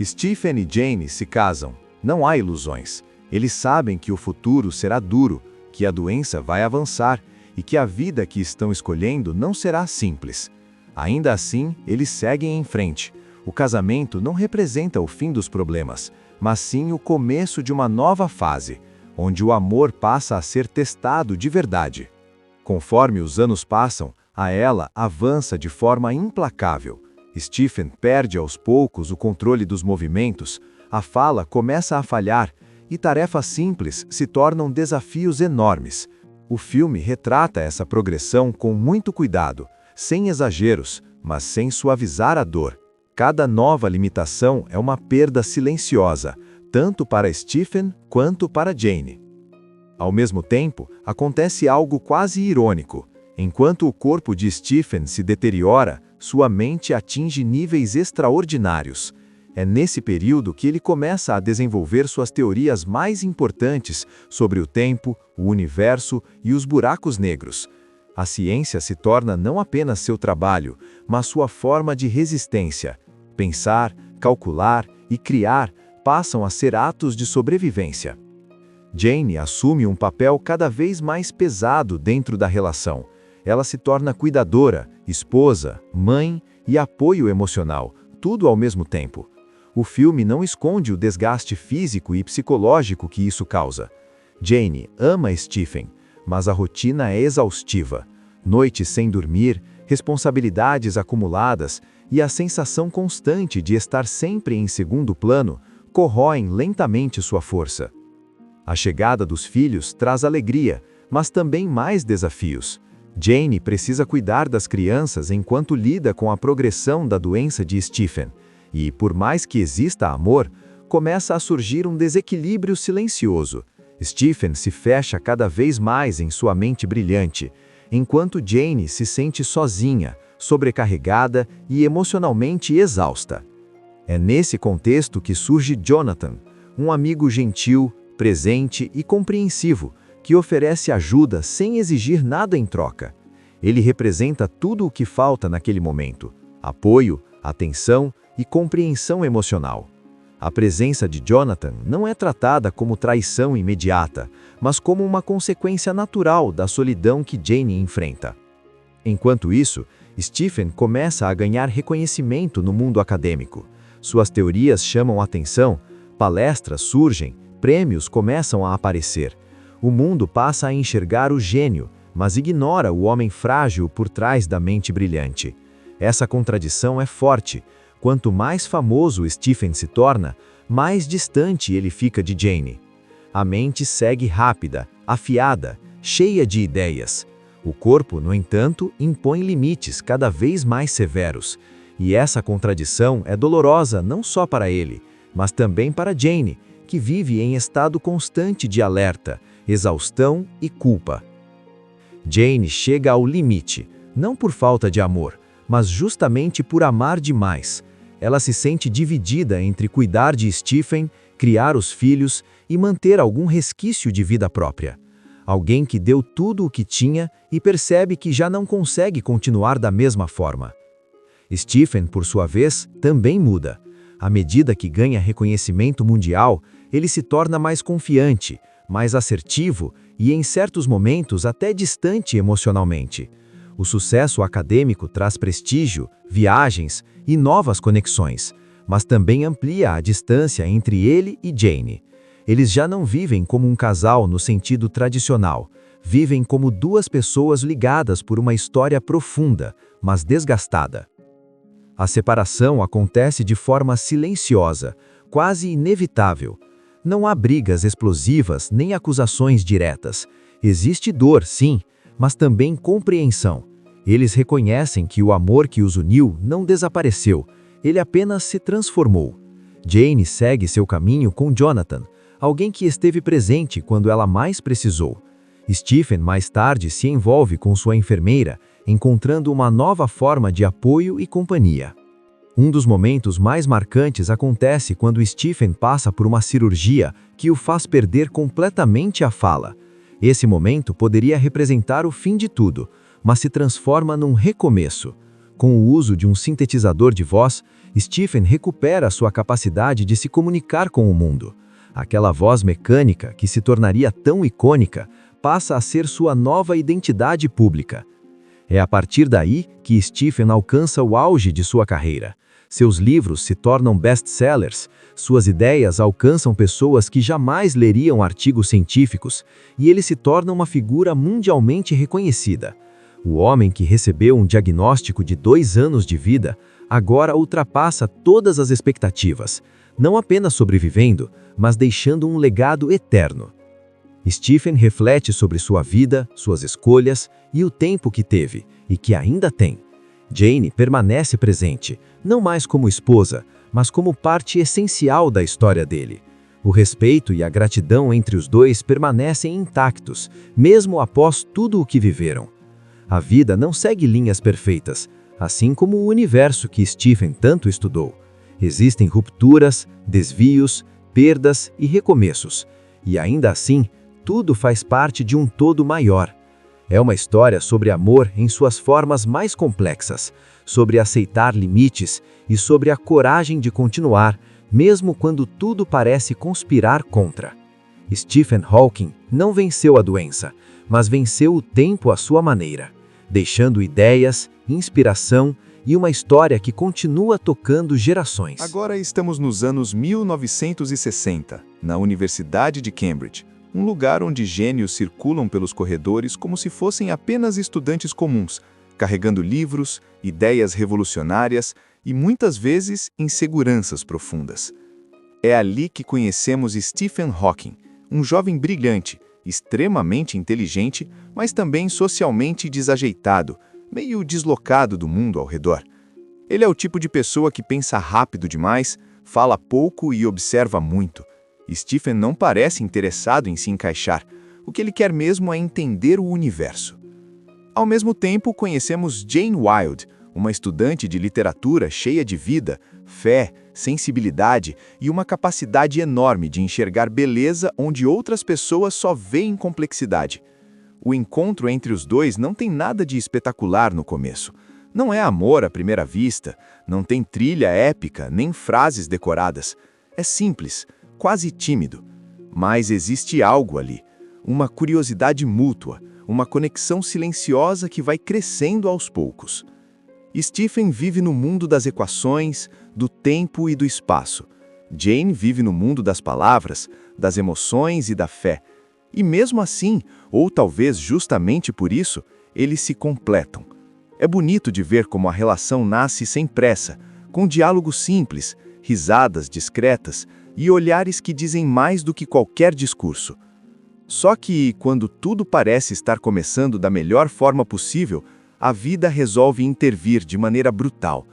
Stephen e Jane se casam. Não há ilusões. Eles sabem que o futuro será duro, que a doença vai avançar e que a vida que estão escolhendo não será simples. Ainda assim, eles seguem em frente. O casamento não representa o fim dos problemas, mas sim o começo de uma nova fase, onde o amor passa a ser testado de verdade. Conforme os anos passam, a Ella avança de forma implacável. Stephen perde aos poucos o controle dos movimentos, a fala começa a falhar e tarefas simples se tornam desafios enormes. O filme retrata essa progressão com muito cuidado, sem exageros, mas sem suavizar a dor. Cada nova limitação é uma perda silenciosa, tanto para Stephen quanto para Jane. Ao mesmo tempo, acontece algo quase irônico. Enquanto o corpo de Stephen se deteriora, sua mente atinge níveis extraordinários. É nesse período que ele começa a desenvolver suas teorias mais importantes sobre o tempo, o universo e os buracos negros. A ciência se torna não apenas seu trabalho, mas sua forma de resistência. Pensar, calcular e criar passam a ser atos de sobrevivência. Jane assume um papel cada vez mais pesado dentro da relação. Ela se torna cuidadora, esposa, mãe e apoio emocional, tudo ao mesmo tempo. O filme não esconde o desgaste físico e psicológico que isso causa. Jane ama Stephen, mas a rotina é exaustiva. Noites sem dormir, responsabilidades acumuladas e a sensação constante de estar sempre em segundo plano corroem lentamente sua força. A chegada dos filhos traz alegria, mas também mais desafios. Jane precisa cuidar das crianças enquanto lida com a progressão da doença de Stephen. E, por mais que exista amor, começa a surgir um desequilíbrio silencioso. Stephen se fecha cada vez mais em sua mente brilhante, enquanto Jane se sente sozinha, sobrecarregada e emocionalmente exausta. É nesse contexto que surge Jonathan, um amigo gentil, presente e compreensivo, que oferece ajuda sem exigir nada em troca. Ele representa tudo o que falta naquele momento: apoio, atenção e compreensão emocional. A presença de Jonathan não é tratada como traição imediata, mas como uma consequência natural da solidão que Jane enfrenta. Enquanto isso, Stephen começa a ganhar reconhecimento no mundo acadêmico. Suas teorias chamam atenção, palestras surgem, prêmios começam a aparecer. O mundo passa a enxergar o gênio, mas ignora o homem frágil por trás da mente brilhante. Essa contradição é forte. Quanto mais famoso Stephen se torna, mais distante ele fica de Jane. A mente segue rápida, afiada, cheia de ideias. O corpo, no entanto, impõe limites cada vez mais severos. E essa contradição é dolorosa não só para ele, mas também para Jane, que vive em estado constante de alerta, exaustão e culpa. Jane chega ao limite, não por falta de amor, mas justamente por amar demais. Ela se sente dividida entre cuidar de Stephen, criar os filhos e manter algum resquício de vida própria. Alguém que deu tudo o que tinha e percebe que já não consegue continuar da mesma forma. Stephen, por sua vez, também muda. À medida que ganha reconhecimento mundial, ele se torna mais confiante, mais assertivo e, em certos momentos, até distante emocionalmente. O sucesso acadêmico traz prestígio, viagens e novas conexões, mas também amplia a distância entre ele e Jane. Eles já não vivem como um casal no sentido tradicional, vivem como duas pessoas ligadas por uma história profunda, mas desgastada. A separação acontece de forma silenciosa, quase inevitável. Não há brigas explosivas nem acusações diretas. Existe dor, sim, mas também compreensão. Eles reconhecem que o amor que os uniu não desapareceu, ele apenas se transformou. Jane segue seu caminho com Jonathan, alguém que esteve presente quando ela mais precisou. Stephen mais tarde se envolve com sua enfermeira, encontrando uma nova forma de apoio e companhia. Um dos momentos mais marcantes acontece quando Stephen passa por uma cirurgia que o faz perder completamente a fala. Esse momento poderia representar o fim de tudo, mas se transforma num recomeço. Com o uso de um sintetizador de voz, Stephen recupera sua capacidade de se comunicar com o mundo. Aquela voz mecânica, que se tornaria tão icônica, passa a ser sua nova identidade pública. É a partir daí que Stephen alcança o auge de sua carreira. Seus livros se tornam best-sellers, suas ideias alcançam pessoas que jamais leriam artigos científicos, e ele se torna uma figura mundialmente reconhecida. O homem que recebeu um diagnóstico de 2 anos de vida, agora ultrapassa todas as expectativas, não apenas sobrevivendo, mas deixando um legado eterno. Stephen reflete sobre sua vida, suas escolhas e o tempo que teve, e que ainda tem. Jane permanece presente, não mais como esposa, mas como parte essencial da história dele. O respeito e a gratidão entre os dois permanecem intactos, mesmo após tudo o que viveram. A vida não segue linhas perfeitas, assim como o universo que Stephen tanto estudou. Existem rupturas, desvios, perdas e recomeços, e ainda assim, tudo faz parte de um todo maior. É uma história sobre amor em suas formas mais complexas, sobre aceitar limites e sobre a coragem de continuar, mesmo quando tudo parece conspirar contra. Stephen Hawking não venceu a doença, mas venceu o tempo à sua maneira, deixando ideias, inspiração e uma história que continua tocando gerações. Agora estamos nos anos 1960, na Universidade de Cambridge, um lugar onde gênios circulam pelos corredores como se fossem apenas estudantes comuns, carregando livros, ideias revolucionárias e muitas vezes inseguranças profundas. É ali que conhecemos Stephen Hawking, um jovem brilhante, extremamente inteligente, mas também socialmente desajeitado, meio deslocado do mundo ao redor. Ele é o tipo de pessoa que pensa rápido demais, fala pouco e observa muito. Stephen não parece interessado em se encaixar. O que ele quer mesmo é entender o universo. Ao mesmo tempo, conhecemos Jane Wilde, uma estudante de literatura cheia de vida, fé, sensibilidade e uma capacidade enorme de enxergar beleza onde outras pessoas só veem complexidade. O encontro entre os dois não tem nada de espetacular no começo. Não é amor à primeira vista, não tem trilha épica, nem frases decoradas. É simples, quase tímido. Mas existe algo ali, uma curiosidade mútua, uma conexão silenciosa que vai crescendo aos poucos. Stephen vive no mundo das equações, do tempo e do espaço. Jane vive no mundo das palavras, das emoções e da fé. E mesmo assim, ou talvez justamente por isso, eles se completam. É bonito de ver como a relação nasce sem pressa, com diálogos simples, risadas discretas e olhares que dizem mais do que qualquer discurso. Só que, quando tudo parece estar começando da melhor forma possível, a vida resolve intervir de maneira brutal.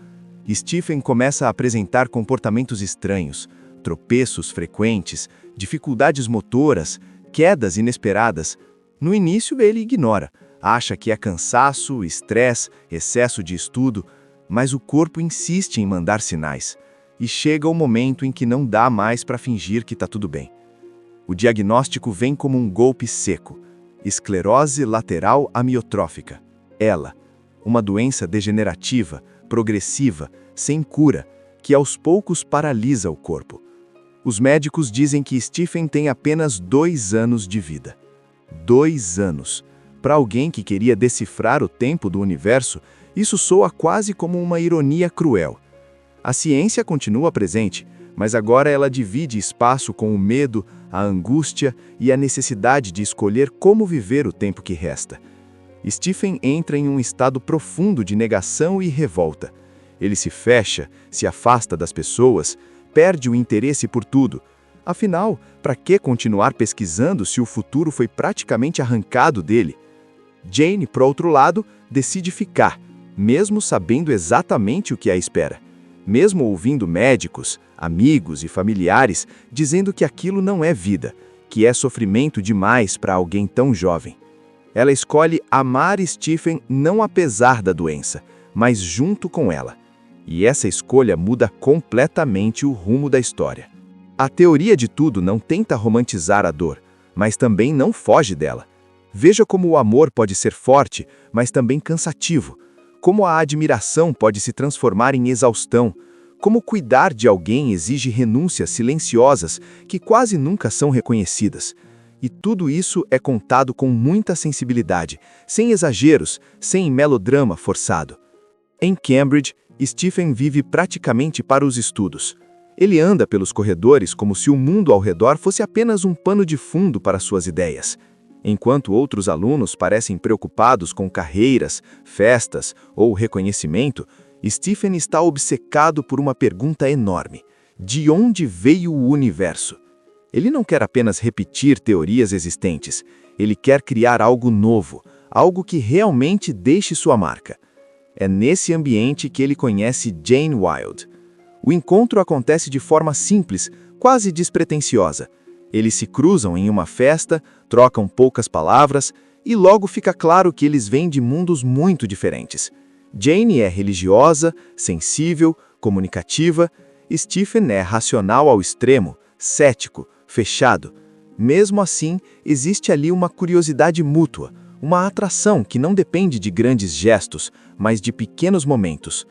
Stephen começa a apresentar comportamentos estranhos, tropeços frequentes, dificuldades motoras, quedas inesperadas. No início ele ignora, acha que é cansaço, estresse, excesso de estudo, mas o corpo insiste em mandar sinais. E chega o momento em que não dá mais para fingir que está tudo bem. O diagnóstico vem como um golpe seco: esclerose lateral amiotrófica. ELA, uma doença degenerativa, progressiva, sem cura, que aos poucos paralisa o corpo. Os médicos dizem que Stephen tem apenas 2 anos de vida. 2 anos. Para alguém que queria decifrar o tempo do universo, isso soa quase como uma ironia cruel. A ciência continua presente, mas agora ela divide espaço com o medo, a angústia e a necessidade de escolher como viver o tempo que resta. Stephen entra em um estado profundo de negação e revolta. Ele se fecha, se afasta das pessoas, perde o interesse por tudo. Afinal, para que continuar pesquisando se o futuro foi praticamente arrancado dele? Jane, por outro lado, decide ficar, mesmo sabendo exatamente o que a espera. Mesmo ouvindo médicos, amigos e familiares dizendo que aquilo não é vida, que é sofrimento demais para alguém tão jovem. Ela escolhe amar Stephen não apesar da doença, mas junto com ela. E essa escolha muda completamente o rumo da história. A teoria de tudo não tenta romantizar a dor, mas também não foge dela. Veja como o amor pode ser forte, mas também cansativo. Como a admiração pode se transformar em exaustão. Como cuidar de alguém exige renúncias silenciosas que quase nunca são reconhecidas. E tudo isso é contado com muita sensibilidade, sem exageros, sem melodrama forçado. Em Cambridge, Stephen vive praticamente para os estudos. Ele anda pelos corredores como se o mundo ao redor fosse apenas um pano de fundo para suas ideias. Enquanto outros alunos parecem preocupados com carreiras, festas ou reconhecimento, Stephen está obcecado por uma pergunta enorme: de onde veio o universo? Ele não quer apenas repetir teorias existentes, ele quer criar algo novo, algo que realmente deixe sua marca. É nesse ambiente que ele conhece Jane Wilde. O encontro acontece de forma simples, quase despretensiosa. Eles se cruzam em uma festa, trocam poucas palavras, e logo fica claro que eles vêm de mundos muito diferentes. Jane é religiosa, sensível, comunicativa. Stephen é racional ao extremo, cético, fechado. Mesmo assim, existe ali uma curiosidade mútua, uma atração que não depende de grandes gestos, mas de pequenos momentos.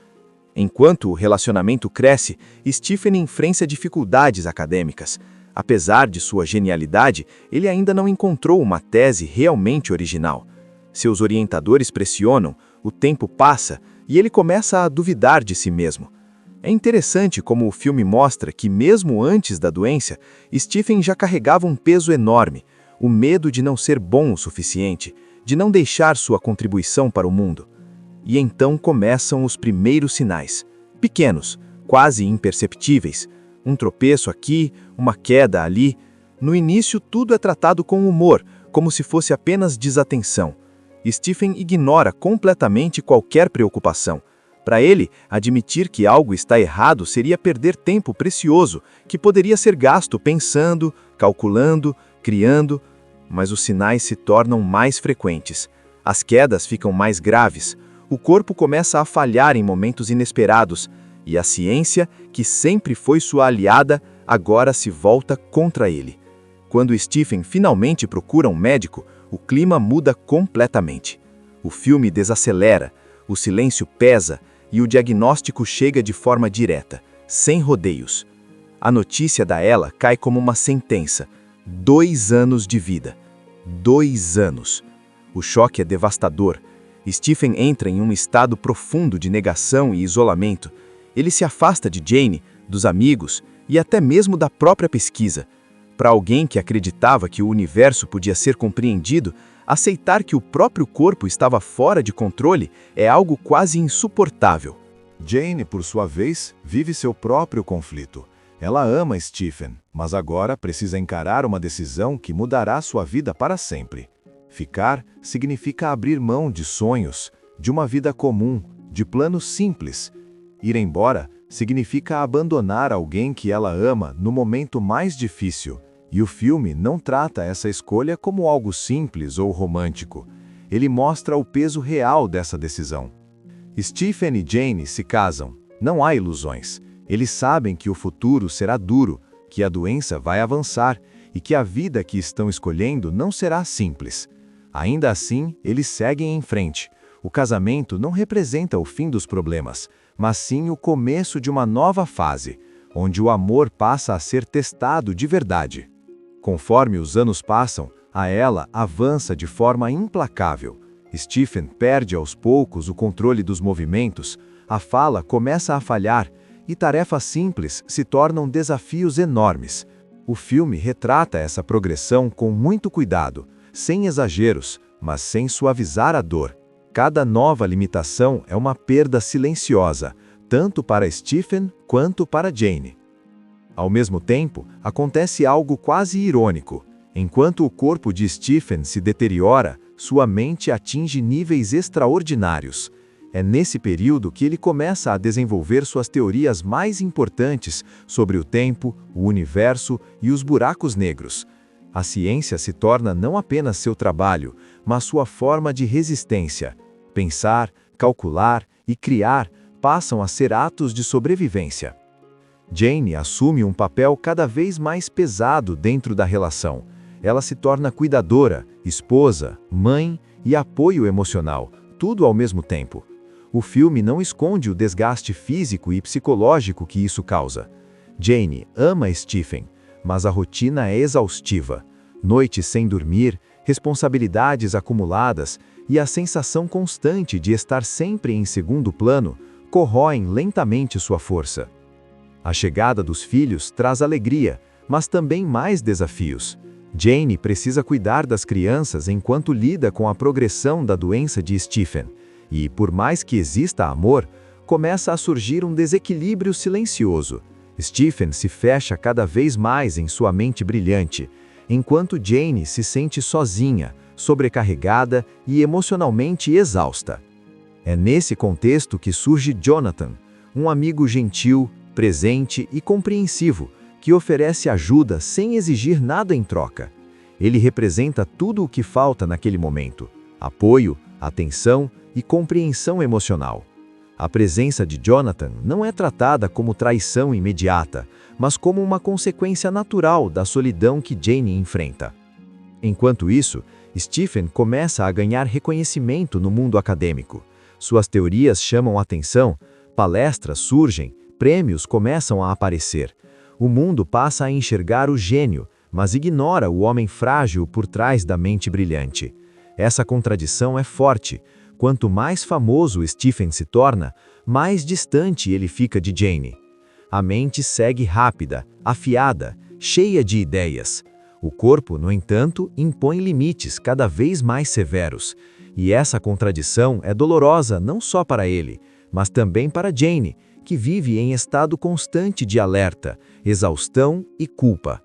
Enquanto o relacionamento cresce, Stephen enfrenta dificuldades acadêmicas. Apesar de sua genialidade, ele ainda não encontrou uma tese realmente original. Seus orientadores pressionam, o tempo passa e ele começa a duvidar de si mesmo. É interessante como o filme mostra que, mesmo antes da doença, Stephen já carregava um peso enorme, o medo de não ser bom o suficiente, de não deixar sua contribuição para o mundo. E então começam os primeiros sinais, pequenos, quase imperceptíveis. Um tropeço aqui, uma queda ali. No início, tudo é tratado com humor, como se fosse apenas desatenção. Stephen ignora completamente qualquer preocupação. Para ele, admitir que algo está errado seria perder tempo precioso, que poderia ser gasto pensando, calculando, criando. Mas os sinais se tornam mais frequentes. As quedas ficam mais graves. O corpo começa a falhar em momentos inesperados. E a ciência, que sempre foi sua aliada, agora se volta contra ele. Quando Stephen finalmente procura um médico, o clima muda completamente. O filme desacelera, o silêncio pesa e o diagnóstico chega de forma direta, sem rodeios. A notícia da Ella cai como uma sentença: 2 anos de vida. 2 anos. O choque é devastador. Stephen entra em um estado profundo de negação e isolamento. Ele se afasta de Jane, dos amigos e até mesmo da própria pesquisa. Para alguém que acreditava que o universo podia ser compreendido, aceitar que o próprio corpo estava fora de controle é algo quase insuportável. Jane, por sua vez, vive seu próprio conflito. Ela ama Stephen, mas agora precisa encarar uma decisão que mudará sua vida para sempre. Ficar significa abrir mão de sonhos, de uma vida comum, de planos simples. Ir embora significa abandonar alguém que ela ama no momento mais difícil. E o filme não trata essa escolha como algo simples ou romântico. Ele mostra o peso real dessa decisão. Stephen e Jane se casam. Não há ilusões. Eles sabem que o futuro será duro, que a doença vai avançar e que a vida que estão escolhendo não será simples. Ainda assim, eles seguem em frente. O casamento não representa o fim dos problemas, mas sim o começo de uma nova fase, onde o amor passa a ser testado de verdade. Conforme os anos passam, a Ella avança de forma implacável. Stephen perde aos poucos o controle dos movimentos, a fala começa a falhar e tarefas simples se tornam desafios enormes. O filme retrata essa progressão com muito cuidado, sem exageros, mas sem suavizar a dor. Cada nova limitação é uma perda silenciosa, tanto para Stephen quanto para Jane. Ao mesmo tempo, acontece algo quase irônico. Enquanto o corpo de Stephen se deteriora, sua mente atinge níveis extraordinários. É nesse período que ele começa a desenvolver suas teorias mais importantes sobre o tempo, o universo e os buracos negros. A ciência se torna não apenas seu trabalho, mas sua forma de resistência. Pensar, calcular e criar passam a ser atos de sobrevivência. Jane assume um papel cada vez mais pesado dentro da relação. Ela se torna cuidadora, esposa, mãe e apoio emocional, tudo ao mesmo tempo. O filme não esconde o desgaste físico e psicológico que isso causa. Jane ama Stephen, mas a rotina é exaustiva. Noites sem dormir, responsabilidades acumuladas e a sensação constante de estar sempre em segundo plano corroem lentamente sua força. A chegada dos filhos traz alegria, mas também mais desafios. Jane precisa cuidar das crianças enquanto lida com a progressão da doença de Stephen. E, por mais que exista amor, começa a surgir um desequilíbrio silencioso. Stephen se fecha cada vez mais em sua mente brilhante, enquanto Jane se sente sozinha, sobrecarregada e emocionalmente exausta. É nesse contexto que surge Jonathan, um amigo gentil, presente e compreensivo, que oferece ajuda sem exigir nada em troca. Ele representa tudo o que falta naquele momento: apoio, atenção e compreensão emocional. A presença de Jonathan não é tratada como traição imediata, mas como uma consequência natural da solidão que Jane enfrenta. Enquanto isso, Stephen começa a ganhar reconhecimento no mundo acadêmico. Suas teorias chamam atenção, palestras surgem, prêmios começam a aparecer. O mundo passa a enxergar o gênio, mas ignora o homem frágil por trás da mente brilhante. Essa contradição é forte. Quanto mais famoso Stephen se torna, mais distante ele fica de Jane. A mente segue rápida, afiada, cheia de ideias. O corpo, no entanto, impõe limites cada vez mais severos. E essa contradição é dolorosa não só para ele, mas também para Jane, que vive em estado constante de alerta, exaustão e culpa.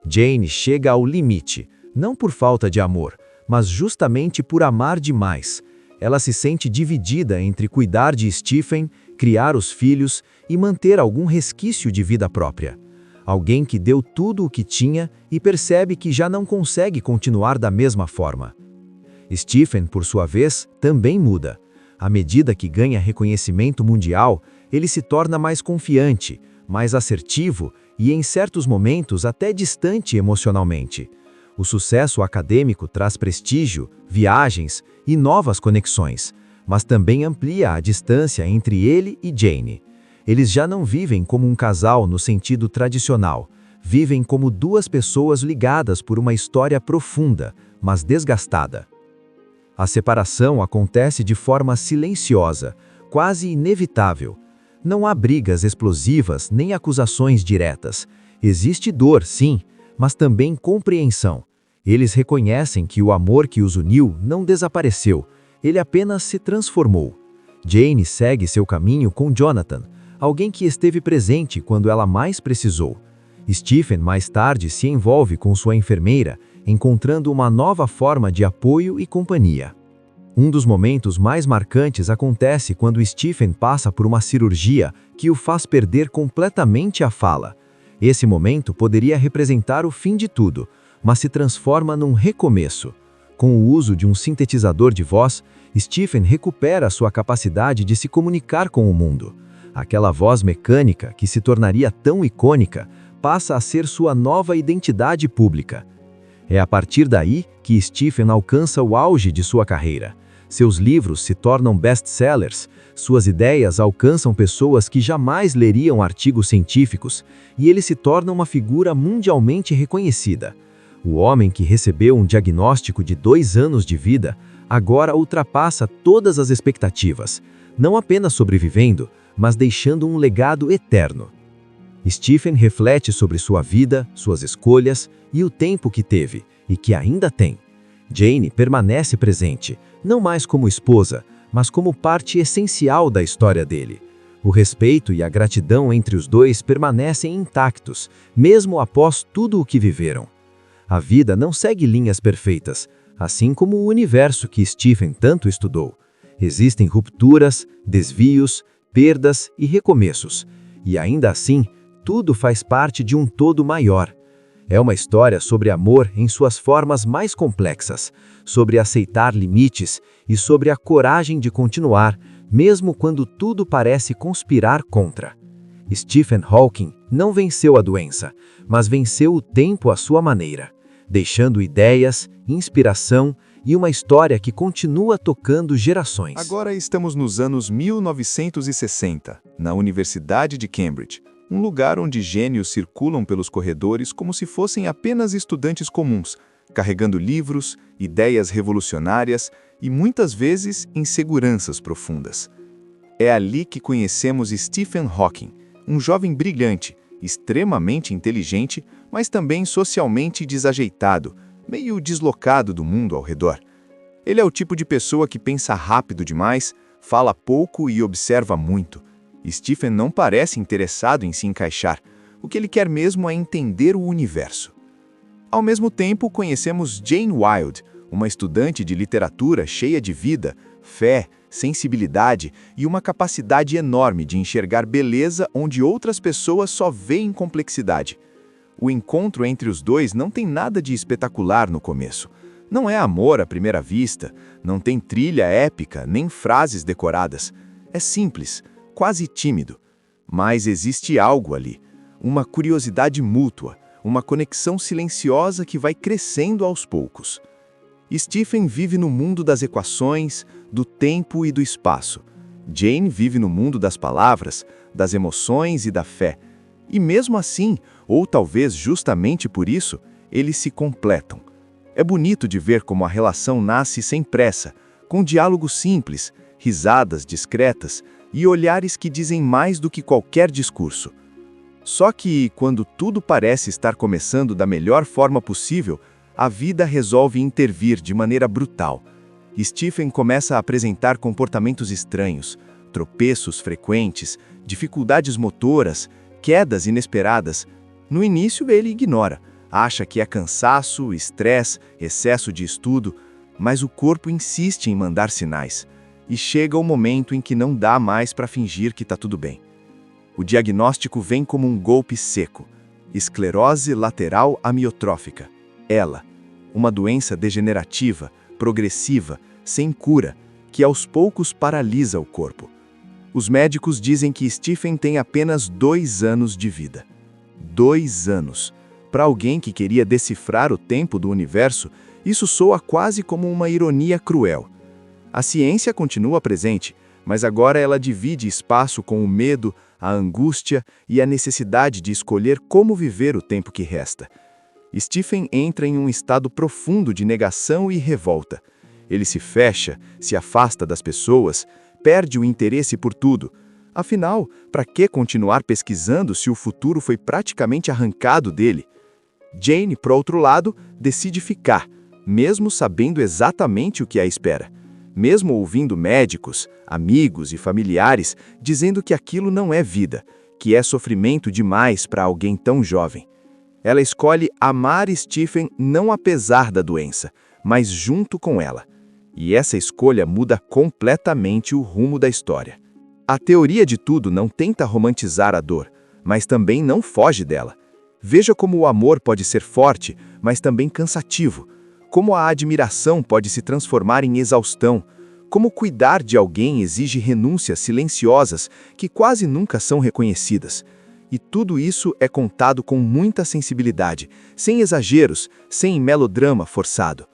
Jane chega ao limite, não por falta de amor, mas justamente por amar demais. Ela se sente dividida entre cuidar de Stephen, criar os filhos e manter algum resquício de vida própria. Alguém que deu tudo o que tinha e percebe que já não consegue continuar da mesma forma. Stephen, por sua vez, também muda. À medida que ganha reconhecimento mundial, ele se torna mais confiante, mais assertivo e, em certos momentos, até distante emocionalmente. O sucesso acadêmico traz prestígio, viagens e novas conexões, mas também amplia a distância entre ele e Jane. Eles já não vivem como um casal no sentido tradicional, vivem como duas pessoas ligadas por uma história profunda, mas desgastada. A separação acontece de forma silenciosa, quase inevitável. Não há brigas explosivas nem acusações diretas. Existe dor, sim, mas também compreensão. Eles reconhecem que o amor que os uniu não desapareceu, ele apenas se transformou. Jane segue seu caminho com Jonathan, alguém que esteve presente quando ela mais precisou. Stephen mais tarde se envolve com sua enfermeira, encontrando uma nova forma de apoio e companhia. Um dos momentos mais marcantes acontece quando Stephen passa por uma cirurgia que o faz perder completamente a fala. Esse momento poderia representar o fim de tudo, mas se transforma num recomeço. Com o uso de um sintetizador de voz, Stephen recupera sua capacidade de se comunicar com o mundo. Aquela voz mecânica, que se tornaria tão icônica, passa a ser sua nova identidade pública. É a partir daí que Stephen alcança o auge de sua carreira. Seus livros se tornam best-sellers, suas ideias alcançam pessoas que jamais leriam artigos científicos, e ele se torna uma figura mundialmente reconhecida. O homem que recebeu um diagnóstico de 2 anos de vida, agora ultrapassa todas as expectativas, não apenas sobrevivendo, mas deixando um legado eterno. Stephen reflete sobre sua vida, suas escolhas e o tempo que teve, e que ainda tem. Jane permanece presente, não mais como esposa, mas como parte essencial da história dele. O respeito e a gratidão entre os dois permanecem intactos, mesmo após tudo o que viveram. A vida não segue linhas perfeitas, assim como o universo que Stephen tanto estudou. Existem rupturas, desvios, perdas e recomeços, e ainda assim, tudo faz parte de um todo maior. É uma história sobre amor em suas formas mais complexas, sobre aceitar limites e sobre a coragem de continuar, mesmo quando tudo parece conspirar contra. Stephen Hawking não venceu a doença, mas venceu o tempo à sua maneira, deixando ideias, inspiração e uma história que continua tocando gerações. Agora estamos nos anos 1960, na Universidade de Cambridge, um lugar onde gênios circulam pelos corredores como se fossem apenas estudantes comuns, carregando livros, ideias revolucionárias e muitas vezes inseguranças profundas. É ali que conhecemos Stephen Hawking, um jovem brilhante, extremamente inteligente, mas também socialmente desajeitado, meio deslocado do mundo ao redor. Ele é o tipo de pessoa que pensa rápido demais, fala pouco e observa muito. Stephen não parece interessado em se encaixar. O que ele quer mesmo é entender o universo. Ao mesmo tempo, conhecemos Jane Wilde, uma estudante de literatura cheia de vida, fé sensibilidade e uma capacidade enorme de enxergar beleza onde outras pessoas só veem complexidade. O encontro entre os dois não tem nada de espetacular no começo. Não é amor à primeira vista, não tem trilha épica, nem frases decoradas. É simples, quase tímido. Mas existe algo ali, uma curiosidade mútua, uma conexão silenciosa que vai crescendo aos poucos. Stephen vive no mundo das equações, do tempo e do espaço. Jane vive no mundo das palavras, das emoções e da fé. E mesmo assim, ou talvez justamente por isso, eles se completam. É bonito de ver como a relação nasce sem pressa, com diálogos simples, risadas discretas e olhares que dizem mais do que qualquer discurso. Só que, quando tudo parece estar começando da melhor forma possível, a vida resolve intervir de maneira brutal. Stephen começa a apresentar comportamentos estranhos, tropeços frequentes, dificuldades motoras, quedas inesperadas. No início ele ignora, acha que é cansaço, estresse, excesso de estudo, mas o corpo insiste em mandar sinais. E chega o momento em que não dá mais para fingir que está tudo bem. O diagnóstico vem como um golpe seco. Esclerose lateral amiotrófica. ELA, uma doença degenerativa, progressiva, sem cura, que aos poucos paralisa o corpo. Os médicos dizem que Stephen tem apenas 2 anos de vida. 2 anos. Para alguém que queria decifrar o tempo do universo, isso soa quase como uma ironia cruel. A ciência continua presente, mas agora ela divide espaço com o medo, a angústia e a necessidade de escolher como viver o tempo que resta. Stephen entra em um estado profundo de negação e revolta. Ele se fecha, se afasta das pessoas, perde o interesse por tudo. Afinal, para que continuar pesquisando se o futuro foi praticamente arrancado dele? Jane, por outro lado, decide ficar, mesmo sabendo exatamente o que a espera. Mesmo ouvindo médicos, amigos e familiares dizendo que aquilo não é vida, que é sofrimento demais para alguém tão jovem. Ela escolhe amar Stephen não apesar da doença, mas junto com ela. E essa escolha muda completamente o rumo da história. A teoria de tudo não tenta romantizar a dor, mas também não foge dela. Veja como o amor pode ser forte, mas também cansativo. Como a admiração pode se transformar em exaustão. Como cuidar de alguém exige renúncias silenciosas que quase nunca são reconhecidas. E tudo isso é contado com muita sensibilidade, sem exageros, sem melodrama forçado.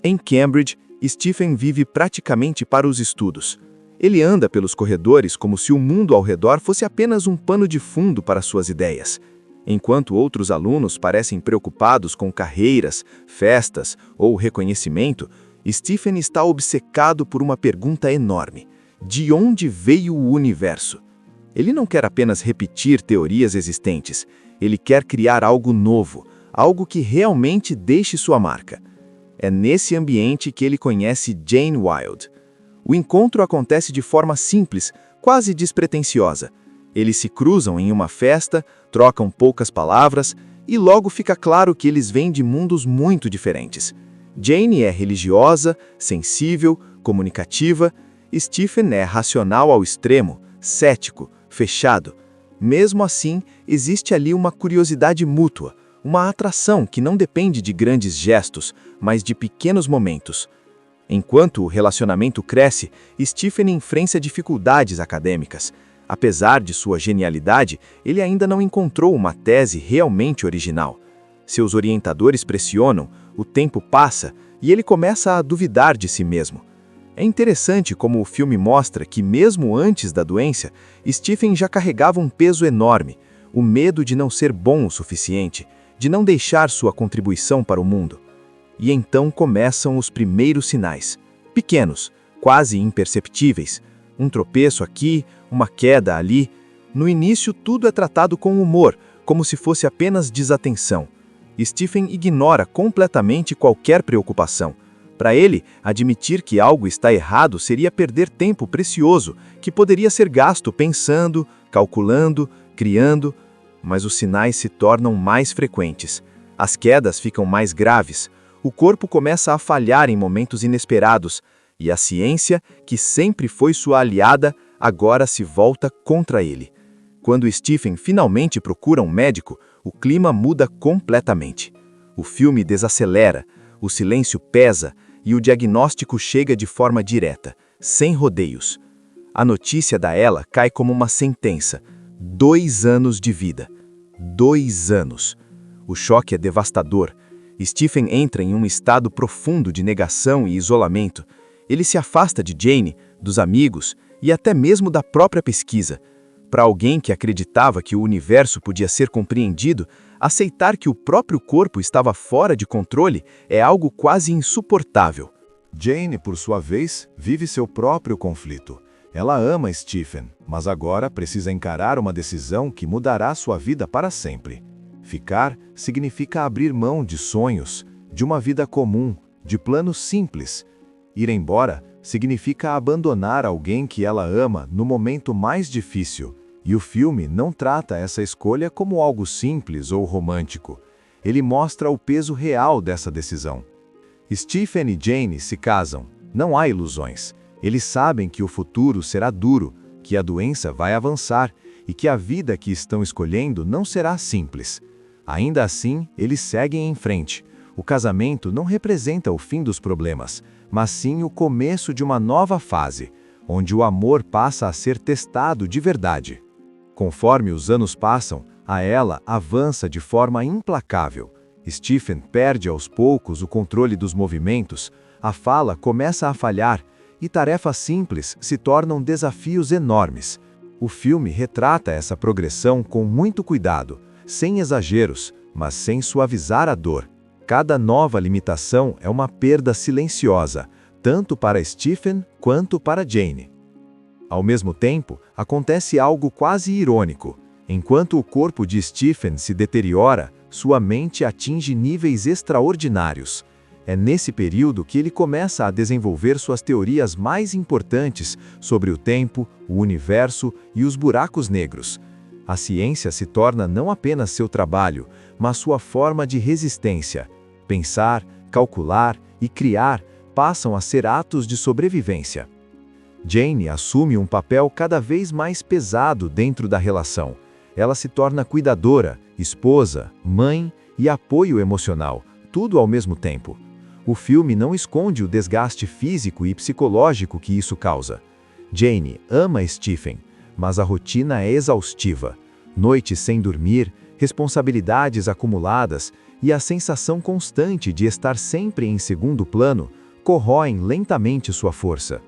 Em Cambridge, Stephen vive praticamente para os estudos. Ele anda pelos corredores como se o mundo ao redor fosse apenas um pano de fundo para suas ideias. Enquanto outros alunos parecem preocupados com carreiras, festas ou reconhecimento, Stephen está obcecado por uma pergunta enorme: de onde veio o universo? Ele não quer apenas repetir teorias existentes, ele quer criar algo novo, algo que realmente deixe sua marca. É nesse ambiente que ele conhece Jane Wilde. O encontro acontece de forma simples, quase despretensiosa. Eles se cruzam em uma festa, trocam poucas palavras e logo fica claro que eles vêm de mundos muito diferentes. Jane é religiosa, sensível, comunicativa. Stephen é racional ao extremo, cético, fechado. Mesmo assim, existe ali uma curiosidade mútua, uma atração que não depende de grandes gestos, mas de pequenos momentos. Enquanto o relacionamento cresce, Stephen enfrenta dificuldades acadêmicas. Apesar de sua genialidade, ele ainda não encontrou uma tese realmente original. Seus orientadores pressionam, o tempo passa e ele começa a duvidar de si mesmo. É interessante como o filme mostra que, mesmo antes da doença, Stephen já carregava um peso enorme, o medo de não ser bom o suficiente, de não deixar sua contribuição para o mundo. E então começam os primeiros sinais, pequenos, quase imperceptíveis, um tropeço aqui, uma queda ali. No início tudo é tratado com humor, como se fosse apenas desatenção. Stephen ignora completamente qualquer preocupação. Para ele, admitir que algo está errado seria perder tempo precioso, que poderia ser gasto pensando, calculando, criando. Mas os sinais se tornam mais frequentes. As quedas ficam mais graves. O corpo começa a falhar em momentos inesperados. E a ciência, que sempre foi sua aliada, agora se volta contra ele. Quando Stephen finalmente procura um médico, o clima muda completamente. O filme desacelera, o silêncio pesa e o diagnóstico chega de forma direta, sem rodeios. A notícia da Ella cai como uma sentença: 2 anos de vida. 2 anos. O choque é devastador. Stephen entra em um estado profundo de negação e isolamento. Ele se afasta de Jane, dos amigos e até mesmo da própria pesquisa. Para alguém que acreditava que o universo podia ser compreendido, aceitar que o próprio corpo estava fora de controle é algo quase insuportável. Jane, por sua vez, vive seu próprio conflito. Ela ama Stephen, mas agora precisa encarar uma decisão que mudará sua vida para sempre. Ficar significa abrir mão de sonhos, de uma vida comum, de planos simples. Ir embora significa abandonar alguém que ela ama no momento mais difícil. E o filme não trata essa escolha como algo simples ou romântico. Ele mostra o peso real dessa decisão. Stephen e Jane se casam. Não há ilusões. Eles sabem que o futuro será duro, que a doença vai avançar e que a vida que estão escolhendo não será simples. Ainda assim, eles seguem em frente. O casamento não representa o fim dos problemas, mas sim o começo de uma nova fase, onde o amor passa a ser testado de verdade. Conforme os anos passam, a Ella avança de forma implacável. Stephen perde aos poucos o controle dos movimentos, a fala começa a falhar e tarefas simples se tornam desafios enormes. O filme retrata essa progressão com muito cuidado, sem exageros, mas sem suavizar a dor. Cada nova limitação é uma perda silenciosa, tanto para Stephen quanto para Jane. Ao mesmo tempo, acontece algo quase irônico. Enquanto o corpo de Stephen se deteriora, sua mente atinge níveis extraordinários. É nesse período que ele começa a desenvolver suas teorias mais importantes sobre o tempo, o universo e os buracos negros. A ciência se torna não apenas seu trabalho, mas sua forma de resistência. Pensar, calcular e criar passam a ser atos de sobrevivência. Jane assume um papel cada vez mais pesado dentro da relação. Ela se torna cuidadora, esposa, mãe e apoio emocional, tudo ao mesmo tempo. O filme não esconde o desgaste físico e psicológico que isso causa. Jane ama Stephen, mas a rotina é exaustiva. Noites sem dormir, responsabilidades acumuladas e a sensação constante de estar sempre em segundo plano corroem lentamente sua força.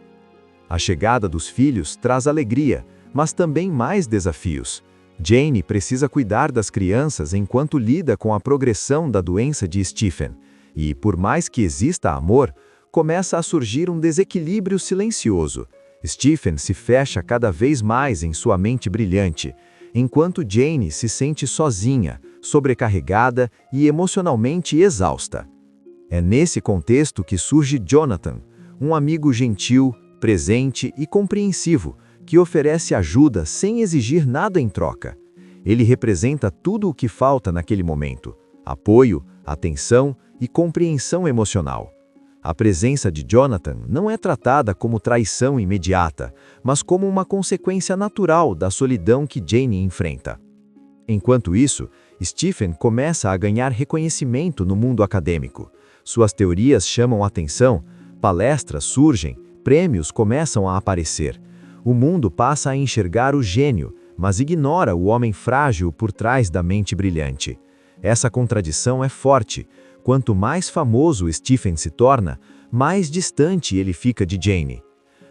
A chegada dos filhos traz alegria, mas também mais desafios. Jane precisa cuidar das crianças enquanto lida com a progressão da doença de Stephen. E, por mais que exista amor, começa a surgir um desequilíbrio silencioso. Stephen se fecha cada vez mais em sua mente brilhante, enquanto Jane se sente sozinha, sobrecarregada e emocionalmente exausta. É nesse contexto que surge Jonathan, um amigo gentil, presente e compreensivo, que oferece ajuda sem exigir nada em troca. Ele representa tudo o que falta naquele momento: apoio, atenção e compreensão emocional. A presença de Jonathan não é tratada como traição imediata, mas como uma consequência natural da solidão que Jane enfrenta. Enquanto isso, Stephen começa a ganhar reconhecimento no mundo acadêmico. Suas teorias chamam atenção, palestras surgem, prêmios começam a aparecer. O mundo passa a enxergar o gênio, mas ignora o homem frágil por trás da mente brilhante. Essa contradição é forte. Quanto mais famoso Stephen se torna, mais distante ele fica de Jane.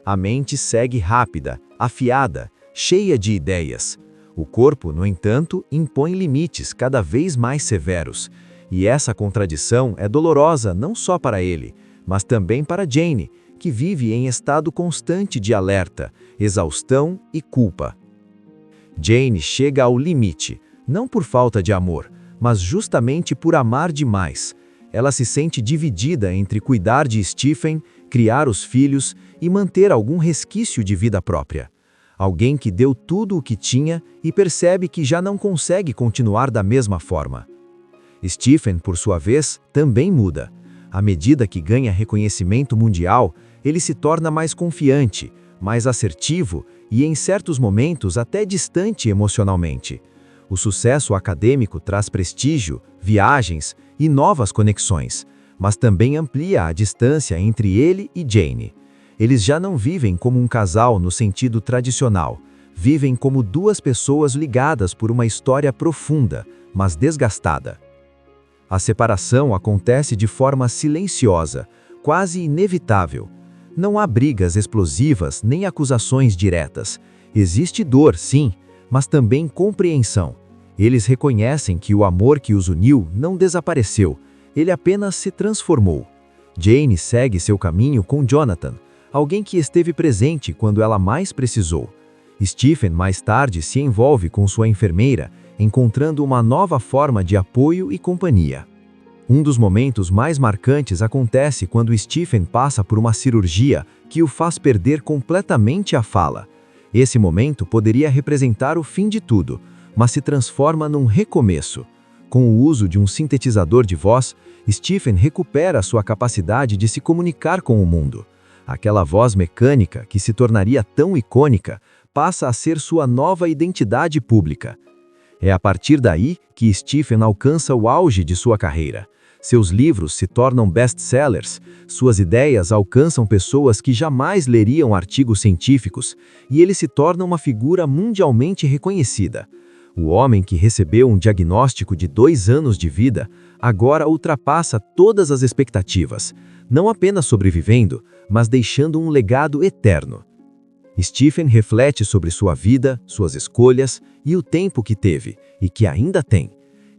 A mente segue rápida, afiada, cheia de ideias. O corpo, no entanto, impõe limites cada vez mais severos. E essa contradição é dolorosa não só para ele, mas também para Jane, que vive em estado constante de alerta, exaustão e culpa. Jane chega ao limite, não por falta de amor, mas justamente por amar demais. Ela se sente dividida entre cuidar de Stephen, criar os filhos e manter algum resquício de vida própria. Alguém que deu tudo o que tinha e percebe que já não consegue continuar da mesma forma. Stephen, por sua vez, também muda. À medida que ganha reconhecimento mundial, ele se torna mais confiante, mais assertivo e, em certos momentos, até distante emocionalmente. O sucesso acadêmico traz prestígio, viagens e novas conexões, mas também amplia a distância entre ele e Jane. Eles já não vivem como um casal no sentido tradicional, vivem como duas pessoas ligadas por uma história profunda, mas desgastada. A separação acontece de forma silenciosa, quase inevitável. Não há brigas explosivas nem acusações diretas. Existe dor, sim, mas também compreensão. Eles reconhecem que o amor que os uniu não desapareceu, ele apenas se transformou. Jane segue seu caminho com Jonathan, alguém que esteve presente quando ela mais precisou. Stephen mais tarde se envolve com sua enfermeira, encontrando uma nova forma de apoio e companhia. Um dos momentos mais marcantes acontece quando Stephen passa por uma cirurgia que o faz perder completamente a fala. Esse momento poderia representar o fim de tudo, mas se transforma num recomeço. Com o uso de um sintetizador de voz, Stephen recupera sua capacidade de se comunicar com o mundo. Aquela voz mecânica, que se tornaria tão icônica, passa a ser sua nova identidade pública. É a partir daí que Stephen alcança o auge de sua carreira. Seus livros se tornam best-sellers, suas ideias alcançam pessoas que jamais leriam artigos científicos, e ele se torna uma figura mundialmente reconhecida. O homem que recebeu um diagnóstico de 2 anos de vida, agora ultrapassa todas as expectativas, não apenas sobrevivendo, mas deixando um legado eterno. Stephen reflete sobre sua vida, suas escolhas e o tempo que teve, e que ainda tem.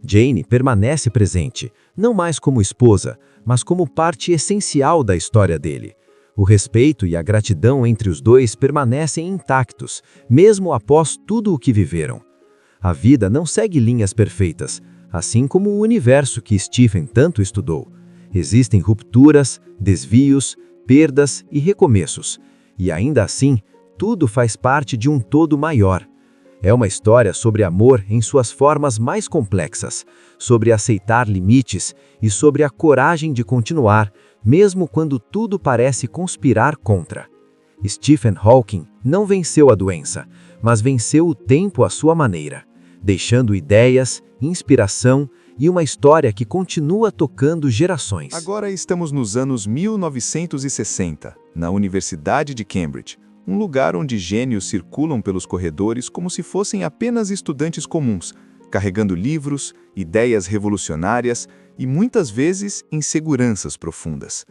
Jane permanece presente, não mais como esposa, mas como parte essencial da história dele. O respeito e a gratidão entre os dois permanecem intactos, mesmo após tudo o que viveram. A vida não segue linhas perfeitas, assim como o universo que Stephen tanto estudou. Existem rupturas, desvios, perdas e recomeços, e ainda assim, tudo faz parte de um todo maior. É uma história sobre amor em suas formas mais complexas, sobre aceitar limites e sobre a coragem de continuar, mesmo quando tudo parece conspirar contra. Stephen Hawking não venceu a doença, mas venceu o tempo à sua maneira, deixando ideias, inspiração e uma história que continua tocando gerações. Agora estamos nos anos 1960, na Universidade de Cambridge, um lugar onde gênios circulam pelos corredores como se fossem apenas estudantes comuns, carregando livros, ideias revolucionárias e muitas vezes inseguranças profundas.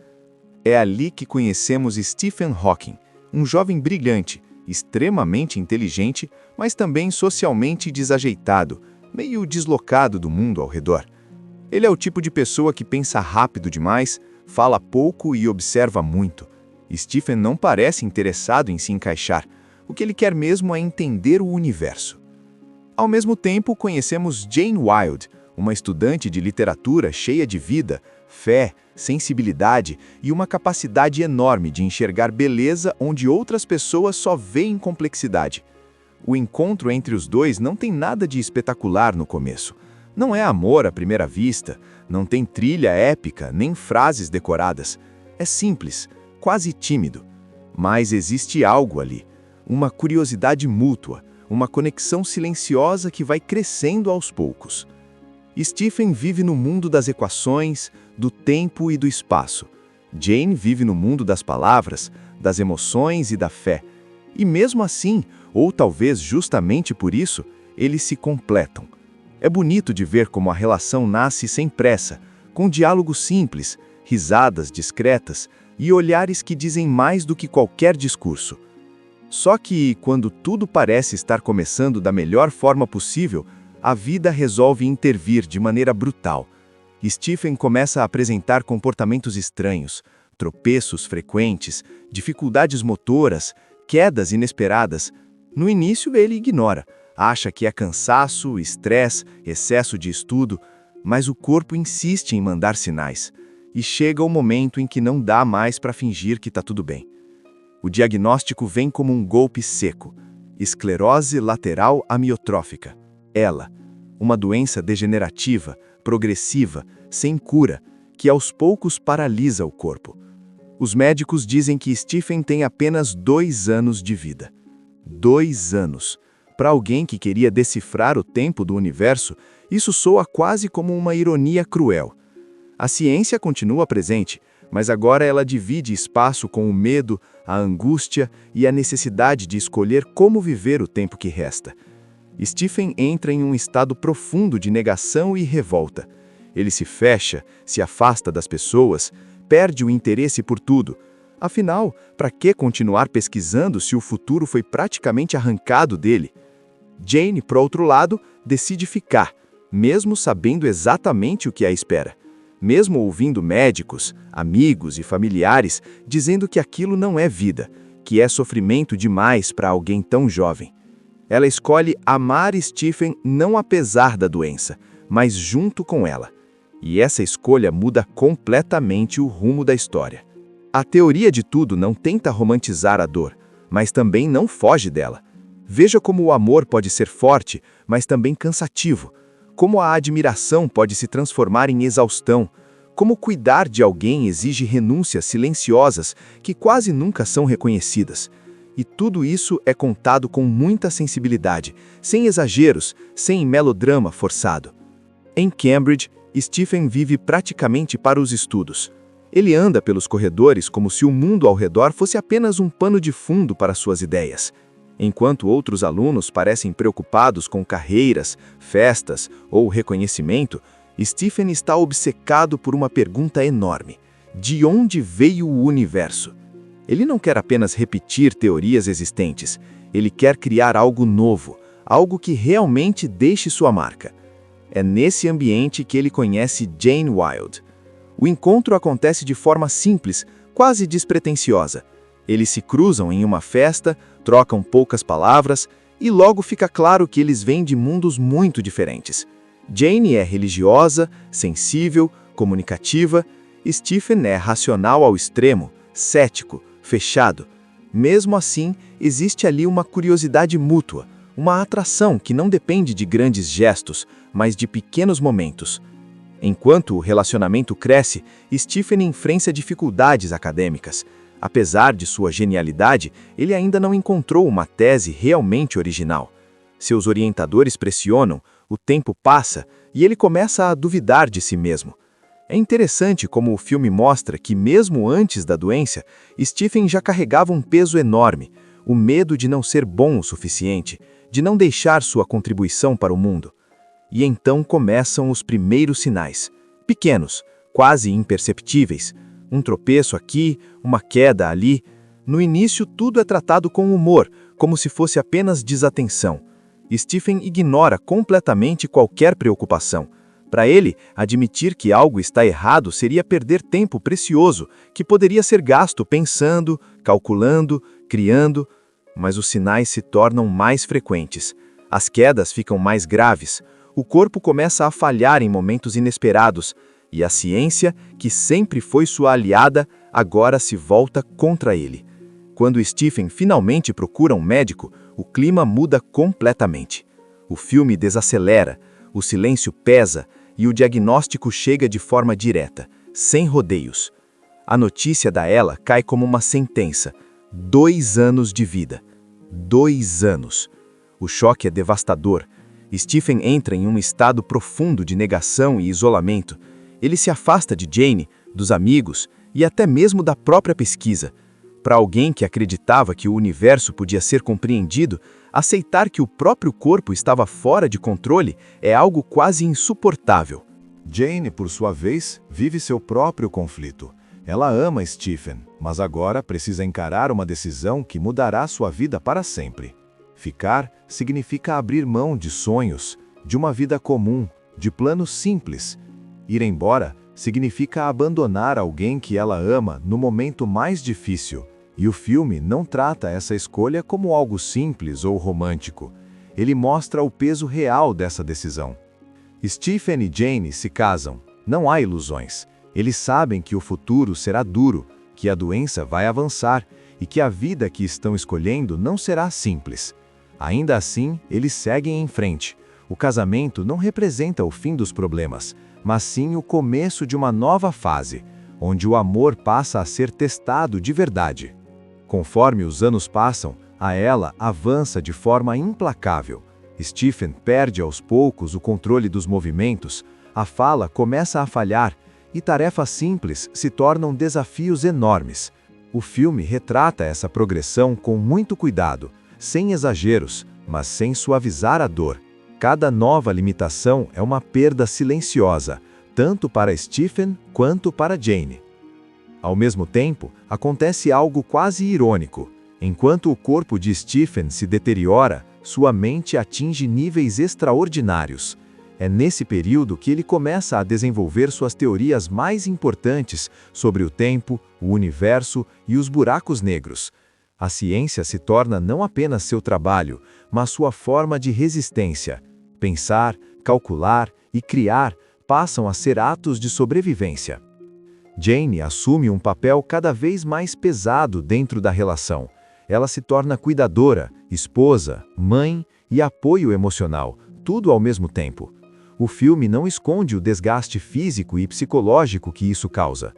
É ali que conhecemos Stephen Hawking, um jovem brilhante, extremamente inteligente, mas também socialmente desajeitado, meio deslocado do mundo ao redor. Ele é o tipo de pessoa que pensa rápido demais, fala pouco e observa muito. Stephen não parece interessado em se encaixar. O que ele quer mesmo é entender o universo. Ao mesmo tempo, conhecemos Jane Wilde, uma estudante de literatura cheia de vida, fé, sensibilidade e uma capacidade enorme de enxergar beleza onde outras pessoas só veem complexidade. O encontro entre os dois não tem nada de espetacular no começo. Não é amor à primeira vista, não tem trilha épica, nem frases decoradas. É simples, quase tímido. Mas existe algo ali, uma curiosidade mútua, uma conexão silenciosa que vai crescendo aos poucos. Stephen vive no mundo das equações, do tempo e do espaço. Jane vive no mundo das palavras, das emoções e da fé. E mesmo assim, ou talvez justamente por isso, eles se completam. É bonito de ver como a relação nasce sem pressa, com diálogos simples, risadas discretas e olhares que dizem mais do que qualquer discurso. Só que, quando tudo parece estar começando da melhor forma possível, a vida resolve intervir de maneira brutal. Stephen começa a apresentar comportamentos estranhos, tropeços frequentes, dificuldades motoras, quedas inesperadas. No início ele ignora, acha que é cansaço, estresse, excesso de estudo, mas o corpo insiste em mandar sinais. E chega o momento em que não dá mais para fingir que está tudo bem. O diagnóstico vem como um golpe seco: esclerose lateral amiotrófica. Ela, uma doença degenerativa, progressiva, sem cura, que aos poucos paralisa o corpo. Os médicos dizem que Stephen tem apenas 2 anos de vida. 2 anos. Para alguém que queria decifrar o tempo do universo, isso soa quase como uma ironia cruel. A ciência continua presente, mas agora ela divide espaço com o medo, a angústia e a necessidade de escolher como viver o tempo que resta. Stephen entra em um estado profundo de negação e revolta. Ele se fecha, se afasta das pessoas, perde o interesse por tudo. Afinal, para que continuar pesquisando se o futuro foi praticamente arrancado dele? Jane, por outro lado, decide ficar, mesmo sabendo exatamente o que a espera. Mesmo ouvindo médicos, amigos e familiares dizendo que aquilo não é vida, que é sofrimento demais para alguém tão jovem. Ela escolhe amar Stephen não apesar da doença, mas junto com ela. E essa escolha muda completamente o rumo da história. A teoria de tudo não tenta romantizar a dor, mas também não foge dela. Veja como o amor pode ser forte, mas também cansativo. Como a admiração pode se transformar em exaustão. Como cuidar de alguém exige renúncias silenciosas que quase nunca são reconhecidas. E tudo isso é contado com muita sensibilidade, sem exageros, sem melodrama forçado. Em Cambridge, Stephen vive praticamente para os estudos. Ele anda pelos corredores como se o mundo ao redor fosse apenas um pano de fundo para suas ideias. Enquanto outros alunos parecem preocupados com carreiras, festas ou reconhecimento, Stephen está obcecado por uma pergunta enorme: de onde veio o universo? Ele não quer apenas repetir teorias existentes, ele quer criar algo novo, algo que realmente deixe sua marca. É nesse ambiente que ele conhece Jane Wilde. O encontro acontece de forma simples, quase despretensiosa. Eles se cruzam em uma festa, trocam poucas palavras e logo fica claro que eles vêm de mundos muito diferentes. Jane é religiosa, sensível, comunicativa. Stephen é racional ao extremo, cético, fechado. Mesmo assim, existe ali uma curiosidade mútua, uma atração que não depende de grandes gestos, mas de pequenos momentos. Enquanto o relacionamento cresce, Stephen enfrenta dificuldades acadêmicas. Apesar de sua genialidade, ele ainda não encontrou uma tese realmente original. Seus orientadores pressionam, o tempo passa e ele começa a duvidar de si mesmo. É interessante como o filme mostra que, mesmo antes da doença, Stephen já carregava um peso enorme, o medo de não ser bom o suficiente, de não deixar sua contribuição para o mundo. E então começam os primeiros sinais, pequenos, quase imperceptíveis. Um tropeço aqui, uma queda ali. No início, tudo é tratado com humor, como se fosse apenas desatenção. Stephen ignora completamente qualquer preocupação. Para ele, admitir que algo está errado seria perder tempo precioso, que poderia ser gasto pensando, calculando, criando. Mas os sinais se tornam mais frequentes. As quedas ficam mais graves. O corpo começa a falhar em momentos inesperados. E a ciência, que sempre foi sua aliada, agora se volta contra ele. Quando Stephen finalmente procura um médico, o clima muda completamente. O filme desacelera, o silêncio pesa e o diagnóstico chega de forma direta, sem rodeios. A notícia da Ela cai como uma sentença: 2 anos de vida. 2 anos. O choque é devastador. Stephen entra em um estado profundo de negação e isolamento. Ele se afasta de Jane, dos amigos e até mesmo da própria pesquisa. Para alguém que acreditava que o universo podia ser compreendido, aceitar que o próprio corpo estava fora de controle é algo quase insuportável. Jane, por sua vez, vive seu próprio conflito. Ela ama Stephen, mas agora precisa encarar uma decisão que mudará sua vida para sempre. Ficar significa abrir mão de sonhos, de uma vida comum, de planos simples. Ir embora significa abandonar alguém que ela ama no momento mais difícil. E o filme não trata essa escolha como algo simples ou romântico. Ele mostra o peso real dessa decisão. Stephen e Jane se casam. Não há ilusões. Eles sabem que o futuro será duro, que a doença vai avançar e que a vida que estão escolhendo não será simples. Ainda assim, eles seguem em frente. O casamento não representa o fim dos problemas, mas sim o começo de uma nova fase. onde o amor passa a ser testado de verdade. Conforme os anos passam, a ela avança de forma implacável. Stephen perde aos poucos o controle dos movimentos, a fala começa a falhar e tarefas simples se tornam desafios enormes. O filme retrata essa progressão com muito cuidado, sem exageros, mas sem suavizar a dor. Cada nova limitação é uma perda silenciosa, tanto para Stephen quanto para Jane. Ao mesmo tempo, acontece algo quase irônico. Enquanto o corpo de Stephen se deteriora, sua mente atinge níveis extraordinários. É nesse período que ele começa a desenvolver suas teorias mais importantes sobre o tempo, o universo e os buracos negros. A ciência se torna não apenas seu trabalho, mas sua forma de resistência. Pensar, calcular e criar passam a ser atos de sobrevivência. Jane assume um papel cada vez mais pesado dentro da relação. Ela se torna cuidadora, esposa, mãe e apoio emocional, tudo ao mesmo tempo. O filme não esconde o desgaste físico e psicológico que isso causa.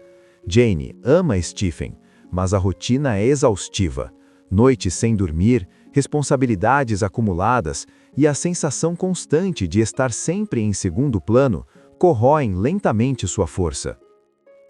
Jane ama Stephen, mas a rotina é exaustiva. Noites sem dormir, responsabilidades acumuladas e a sensação constante de estar sempre em segundo plano corroem lentamente sua força.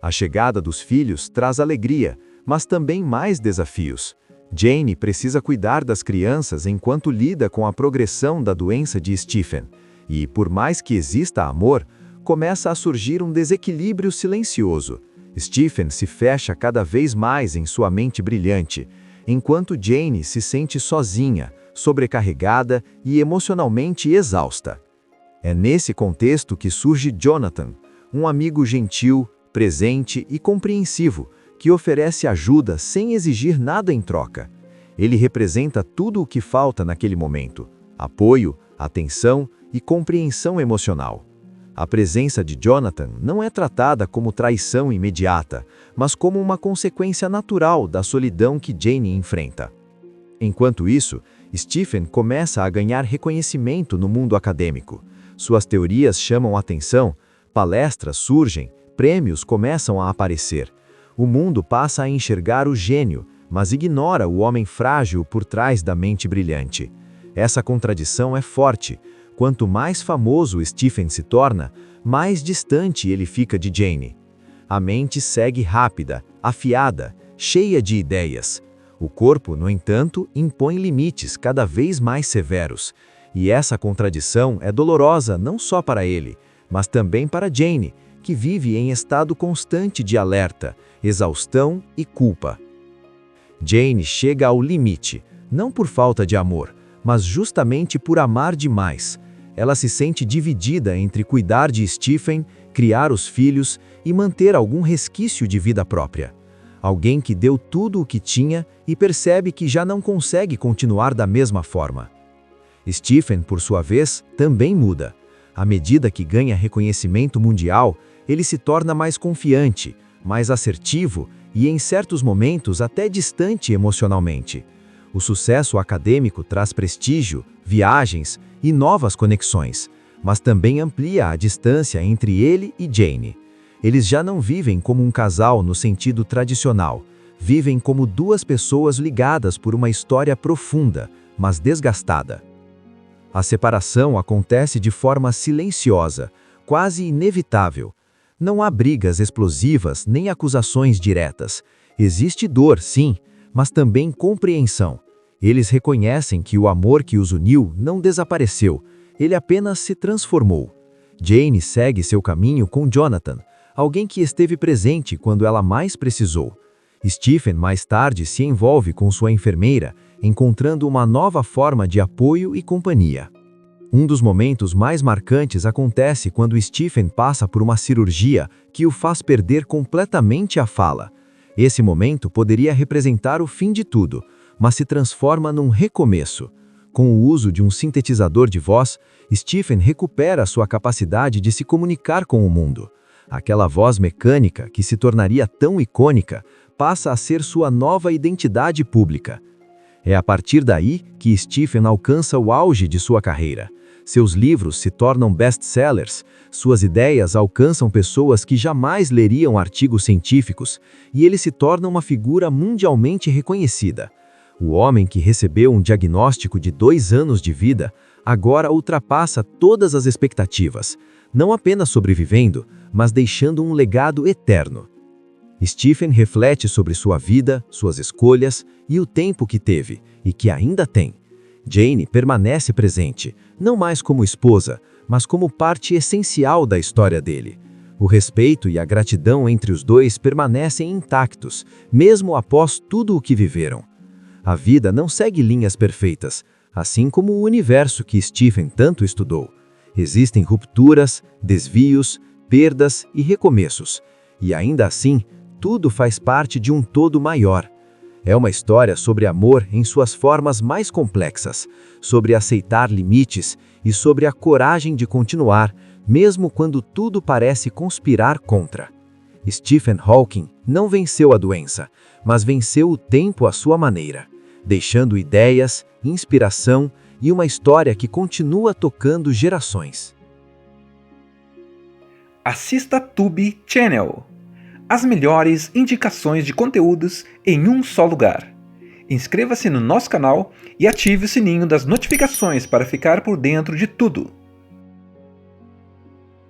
A chegada dos filhos traz alegria, mas também mais desafios. Jane precisa cuidar das crianças enquanto lida com a progressão da doença de Stephen. E, por mais que exista amor, começa a surgir um desequilíbrio silencioso. Stephen se fecha cada vez mais em sua mente brilhante, enquanto Jane se sente sozinha, sobrecarregada e emocionalmente exausta. É nesse contexto que surge Jonathan, um amigo gentil, presente e compreensivo, que oferece ajuda sem exigir nada em troca. Ele representa tudo o que falta naquele momento: apoio, atenção e compreensão emocional. A presença de Jonathan não é tratada como traição imediata, mas como uma consequência natural da solidão que Jane enfrenta. Enquanto isso, Stephen começa a ganhar reconhecimento no mundo acadêmico. Suas teorias chamam atenção, palestras surgem, prêmios começam a aparecer. O mundo passa a enxergar o gênio, mas ignora o homem frágil por trás da mente brilhante. Essa contradição é forte. Quanto mais famoso Stephen se torna, mais distante ele fica de Jane. A mente segue rápida, afiada, cheia de ideias. O corpo, no entanto, impõe limites cada vez mais severos. E essa contradição é dolorosa não só para ele, mas também para Jane, que vive em estado constante de alerta, exaustão e culpa. Jane chega ao limite, não por falta de amor, mas justamente por amar demais. Ela se sente dividida entre cuidar de Stephen, criar os filhos e manter algum resquício de vida própria. Alguém que deu tudo o que tinha e percebe que já não consegue continuar da mesma forma. Stephen, por sua vez, também muda. À medida que ganha reconhecimento mundial, ele se torna mais confiante, mais assertivo e, em certos momentos, até distante emocionalmente. O sucesso acadêmico traz prestígio, viagens e novas conexões, mas também amplia a distância entre ele e Jane. Eles já não vivem como um casal no sentido tradicional, vivem como duas pessoas ligadas por uma história profunda, mas desgastada. A separação acontece de forma silenciosa, quase inevitável. Não há brigas explosivas nem acusações diretas. Existe dor, sim, mas também compreensão. Eles reconhecem que o amor que os uniu não desapareceu, ele apenas se transformou. Jane segue seu caminho com Jonathan, alguém que esteve presente quando ela mais precisou. Stephen mais tarde se envolve com sua enfermeira, encontrando uma nova forma de apoio e companhia. Um dos momentos mais marcantes acontece quando Stephen passa por uma cirurgia que o faz perder completamente a fala. Esse momento poderia representar o fim de tudo, mas se transforma num recomeço. Com o uso de um sintetizador de voz, Stephen recupera sua capacidade de se comunicar com o mundo. Aquela voz mecânica, que se tornaria tão icônica, passa a ser sua nova identidade pública. É a partir daí que Stephen alcança o auge de sua carreira. Seus livros se tornam best-sellers, suas ideias alcançam pessoas que jamais leriam artigos científicos e ele se torna uma figura mundialmente reconhecida. O homem que recebeu um diagnóstico de 2 anos de vida agora ultrapassa todas as expectativas, não apenas sobrevivendo, mas deixando um legado eterno. Stephen reflete sobre sua vida, suas escolhas e o tempo que teve e que ainda tem. Jane permanece presente, não mais como esposa, mas como parte essencial da história dele. O respeito e a gratidão entre os dois permanecem intactos, mesmo após tudo o que viveram. A vida não segue linhas perfeitas, assim como o universo que Stephen tanto estudou. Existem rupturas, desvios, perdas e recomeços, e ainda assim, tudo faz parte de um todo maior. É uma história sobre amor em suas formas mais complexas, sobre aceitar limites e sobre a coragem de continuar, mesmo quando tudo parece conspirar contra. Stephen Hawking não venceu a doença, mas venceu o tempo à sua maneira, deixando ideias, inspiração e uma história que continua tocando gerações. Assista Tube Channel. As melhores indicações de conteúdos em um só lugar. Inscreva-se no nosso canal e ative o sininho das notificações para ficar por dentro de tudo.